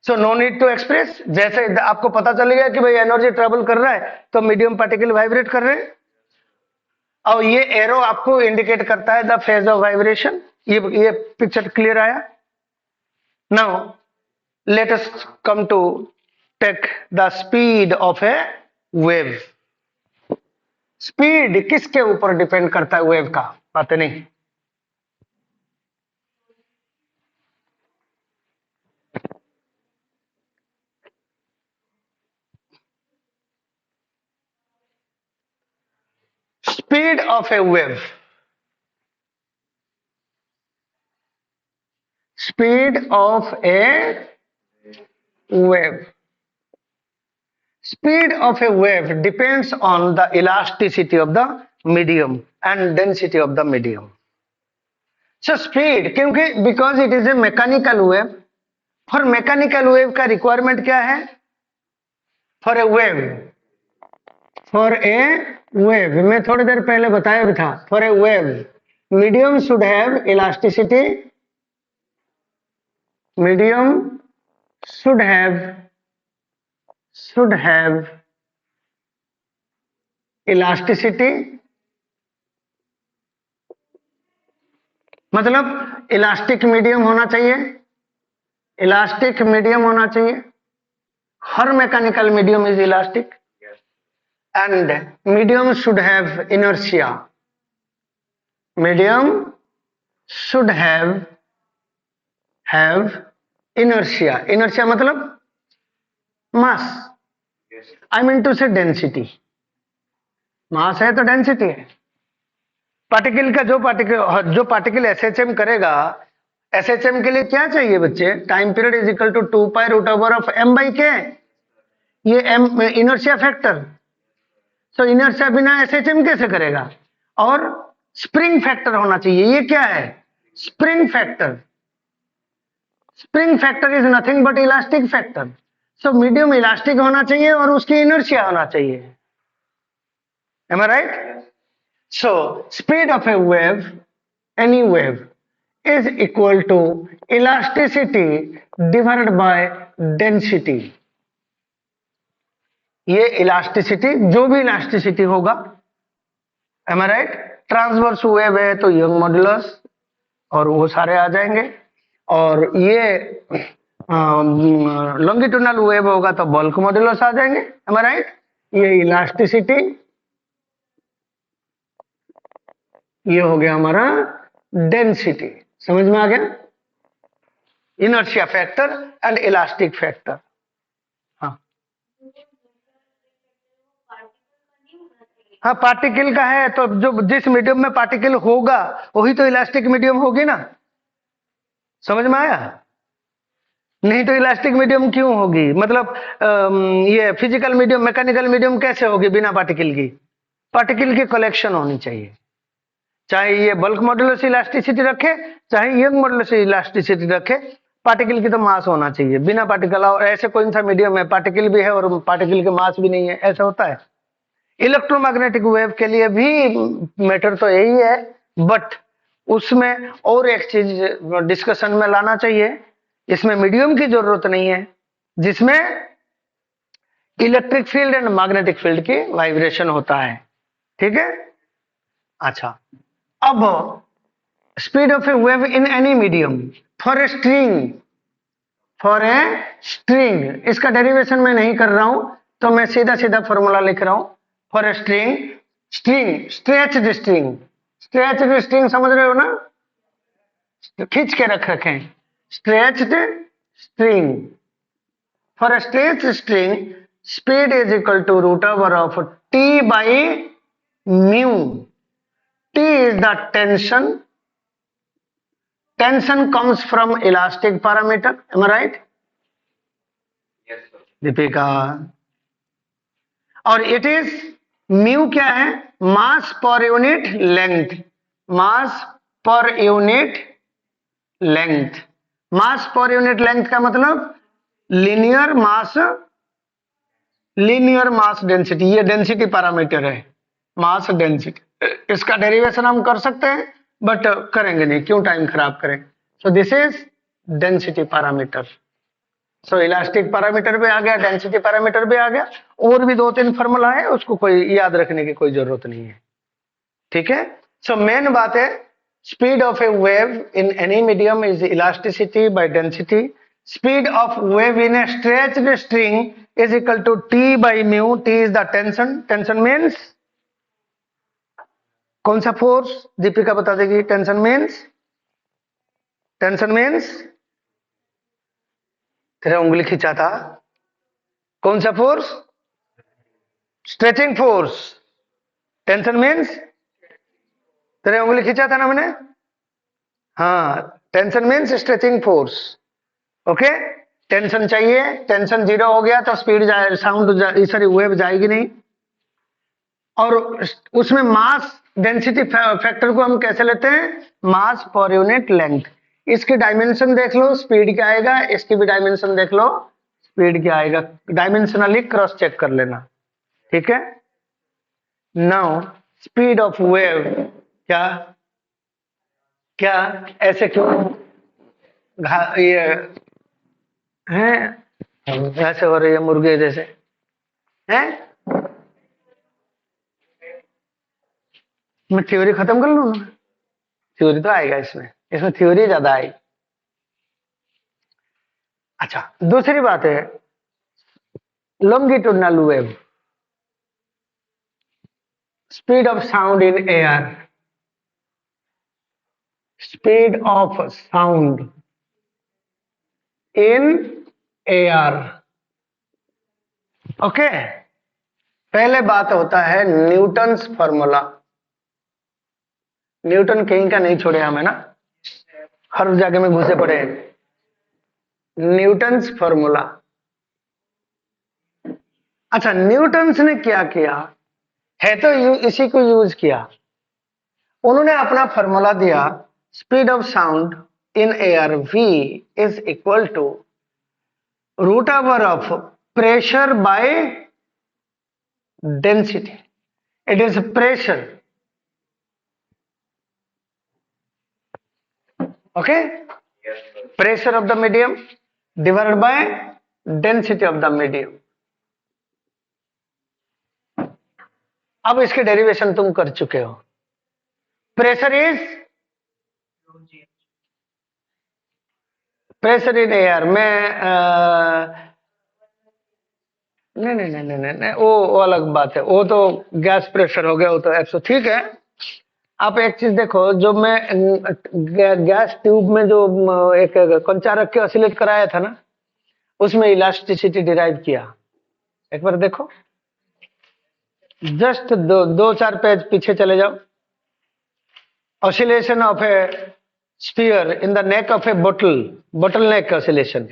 So no need to express. जैसे आपको पता चल गया कि भाई एनर्जी ट्रेवल कर रहा है, तो मीडियम पार्टिकल वाइब्रेट कर रहे हैं, और ये एरो आपको इंडिकेट करता है द फेज ऑफ वाइब्रेशन। ये पिक्चर क्लियर आया? Now let us come to take the speed of a wave. Speed किसके ऊपर डिपेंड करता है वेव का? पता नहीं। Speed of a wave, speed of a wave, speed of a wave depends on the elasticity of the medium and density of the medium. So speed, क्योंकि because it is a mechanical wave, for mechanical wave का requirement क्या है? For a wave, for a wave, मैं थोड़ी देर पहले बताया भी था, for a wave medium should have elasticity, medium should have elasticity, मतलब इलास्टिक मीडियम होना चाहिए, इलास्टिक मीडियम होना चाहिए। हर mechanical medium is elastic, and medium should have inertia, medium should have have inertia. Inertia मतलब mass, I mean to say density. Mass है तो डेंसिटी है। पार्टिकल का जो पार्टिकल एसएचएम करेगा, एसएचएम के लिए क्या चाहिए बच्चे? Time period is equal to 2 pi root over of M by K. ये एम इनर्शिया फैक्टर। तो इनर्शिया बिना एसएचएम कैसे करेगा? और स्प्रिंग फैक्टर होना चाहिए। ये क्या है? Spring factor. Spring factor is nothing but elastic factor. So medium elastic होना चाहिए और उसकी इनर्शिया होना चाहिए। Am I right? So speed of a wave, any wave, is equal to elasticity divided by density. ये इलास्टिसिटी, जो भी इलास्टिसिटी होगा, M I right? Transverse wave है तो यंग मॉड्यूलस और वो सारे आ जाएंगे, और ये लॉन्गिट्यूडनल वेव होगा तो बल्क मॉड्यूलस आ जाएंगे, एम आई राइट? ये इलास्टिसिटी, ये हो गया हमारा डेंसिटी। समझ में आ गया? Inertia factor and elastic factor. हाँ हाँ, पार्टिकल का है तो जो जिस मीडियम में पार्टिकल होगा वही तो इलास्टिक मीडियम होगी ना। समझ में आया? नहीं तो इलास्टिक मीडियम क्यों होगी? मतलब ये फिजिकल मीडियम, मैकेनिकल मीडियम कैसे होगी बिना पार्टिकल की? पार्टिकल की कलेक्शन होनी चाहिए। चाहे ये बल्क मॉड्यूलस इलास्टिसिटी रखे, चाहे यंग मॉड्यूलस इलास्टिसिटी रखे, पार्टिकल की तो मास होना चाहिए। बिना पार्टिकल, और ऐसे कौन सा मीडियम है पार्टिकल भी है और पार्टिकल के मास भी नहीं है? ऐसा होता है? इलेक्ट्रोमैग्नेटिक वेव के लिए भी मैटर तो यही है, बट उसमें और एक चीज डिस्कशन में लाना चाहिए। इसमें मीडियम की जरूरत नहीं है, जिसमें electric field and magnetic field की वाइब्रेशन होता है। ठीक है? अच्छा, अब speed of a wave in any medium for a string, for a string, इसका डेरिवेशन मैं नहीं कर रहा हूं, तो मैं सीधा सीधा फॉर्मूला लिख रहा हूं। For a string, string stretched string, stretched string समझ रहे हो ना? खींच के रख रखे हैं, stretched string. For a stretched string, speed is equal to root over of T by mu. T is the tension. Tension comes from elastic parameter. Am I right? Yes, sir. Deepika. और it is mu क्या है? मास पर यूनिट लेंथ। मास पर यूनिट लेंथ। मास पर यूनिट लेंथ का मतलब लीनियर मास डेंसिटी। ये डेंसिटी पैरामीटर है, मास डेंसिटी। इसका डेरिवेशन हम कर सकते हैं, बट करेंगे नहीं, क्यों टाइम खराब करें। सो this is density parameter. So elastic parameter भी आ गया, डेंसिटी पैरामीटर भी आ गया, और भी 2-3 फॉर्मूला है, उसको कोई याद रखने की कोई जरूरत नहीं है। ठीक है? सो मेन बात है, speed of a wave in any medium is elasticity by density. Speed of wave in a stretched string is equal to T by mu. T is the tension. Tension means कौन सा फोर्स? दीपिका बता देगी। टेंशन मीन्स, टेंशन मीन्स तेरा उंगली खींचा था, कौन सा force? Stretching force. Tension means तेरे उंगली खींचा था ना मैंने? हाँ, tension means stretching force. Okay? Tension चाहिए, टेंशन 0 हो गया तो स्पीड साउंड सॉरी वेव जाएगी नहीं। और उसमें मास डेंसिटी फैक्टर को हम कैसे लेते हैं? मास पर यूनिट लेंथ। इसकी डायमेंशन देख लो, स्पीड क्या आएगा। इसकी भी डायमेंशन देख लो, स्पीड क्या आएगा। डायमेंशनली क्रॉस चेक कर लेना। ठीक है? नाउ स्पीड ऑफ वेव क्या क्या ऐसे क्यों ये है, ऐसे हो रही है मुर्गे जैसे हैं? मैं थ्योरी खत्म कर लूं ना? थ्योरी तो आएगा इसमें, इसमें थ्योरी ज्यादा आएगी। अच्छा, दूसरी बात है longitudinal wave, speed of sound in air. Speed of sound in air. Okay, पहले बात होता है न्यूटन्स फॉर्मूला। न्यूटन कहीं का नहीं छोड़े हमें ना, हर जगह में घुसे पड़े हैं। Newton's formula. अच्छा, न्यूटन्स ने क्या किया है, तो इसी को यूज किया। उन्होंने अपना फॉर्मूला दिया, speed of sound in air v is equal to root over of pressure by density. It is pressure, okay, pressure of the medium divided by density of the medium. अब इसके डेरिवेशन तुम कर चुके हो। प्रेशर इन एयर में नहीं नहीं नहीं नहीं नहीं, वो अलग बात है, वो तो गैस प्रेशर हो गया, वो तो 100। ठीक है, आप एक चीज देखो, जो मैं गैस ट्यूब में जो एक कंचा रख के ऑसिलेट कराया था ना, उसमें इलास्टिसिटी डिराइव किया। एक बार देखो, जस्ट दो चार पेज पीछे चले जाओ। Oscillation of a sphere in the neck of a bottle neck oscillation.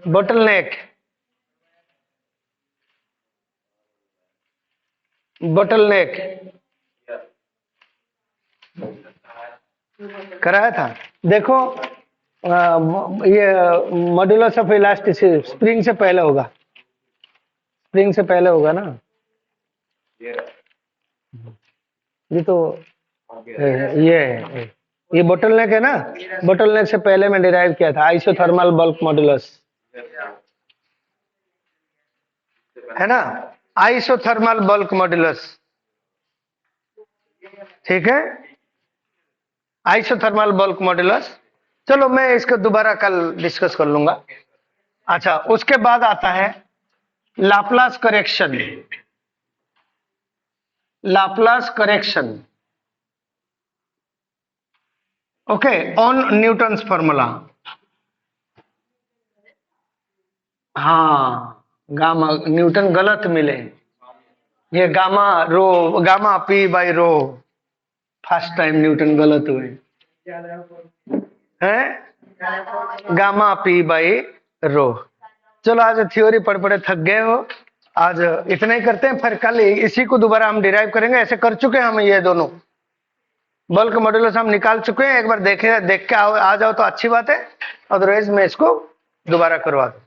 Bottle neck कराया था। देखो, ये मॉड्यूलस ऑफ इलास्टिसिटी स्प्रिंग से पहले होगा, ना। ये तो ये बोटल नेक है ना, बोटल नेक से पहले मैं डिराइव किया था, आइसोथर्मल बल्क मॉड्यूलस, है ना, आइसोथर्मल बल्क मॉड्यूलस। ठीक है, आइसोथर्मल बल्क मॉड्यूलस। चलो, मैं इसको दोबारा कल डिस्कस कर लूंगा। अच्छा, उसके बाद आता है Laplace correction. Okay, on Newton's formula. हाँ, गामा न्यूटन गलत मिले, ये gamma P by rho, first time Newton गलत हुए हैं, गामा पी बाई रो। चलो, आज थ्योरी पढ़ पढ़े थक गए हो, आज इतना ही करते हैं, फिर कल इसी को दोबारा हम डिराइव करेंगे। ऐसे कर चुके हैं हम, ये दोनों बल्क मॉड्यूलस हम निकाल चुके हैं। एक बार देख के आ जाओ तो अच्छी बात है, अदरवाइज मैं इसको दोबारा करवा दूं।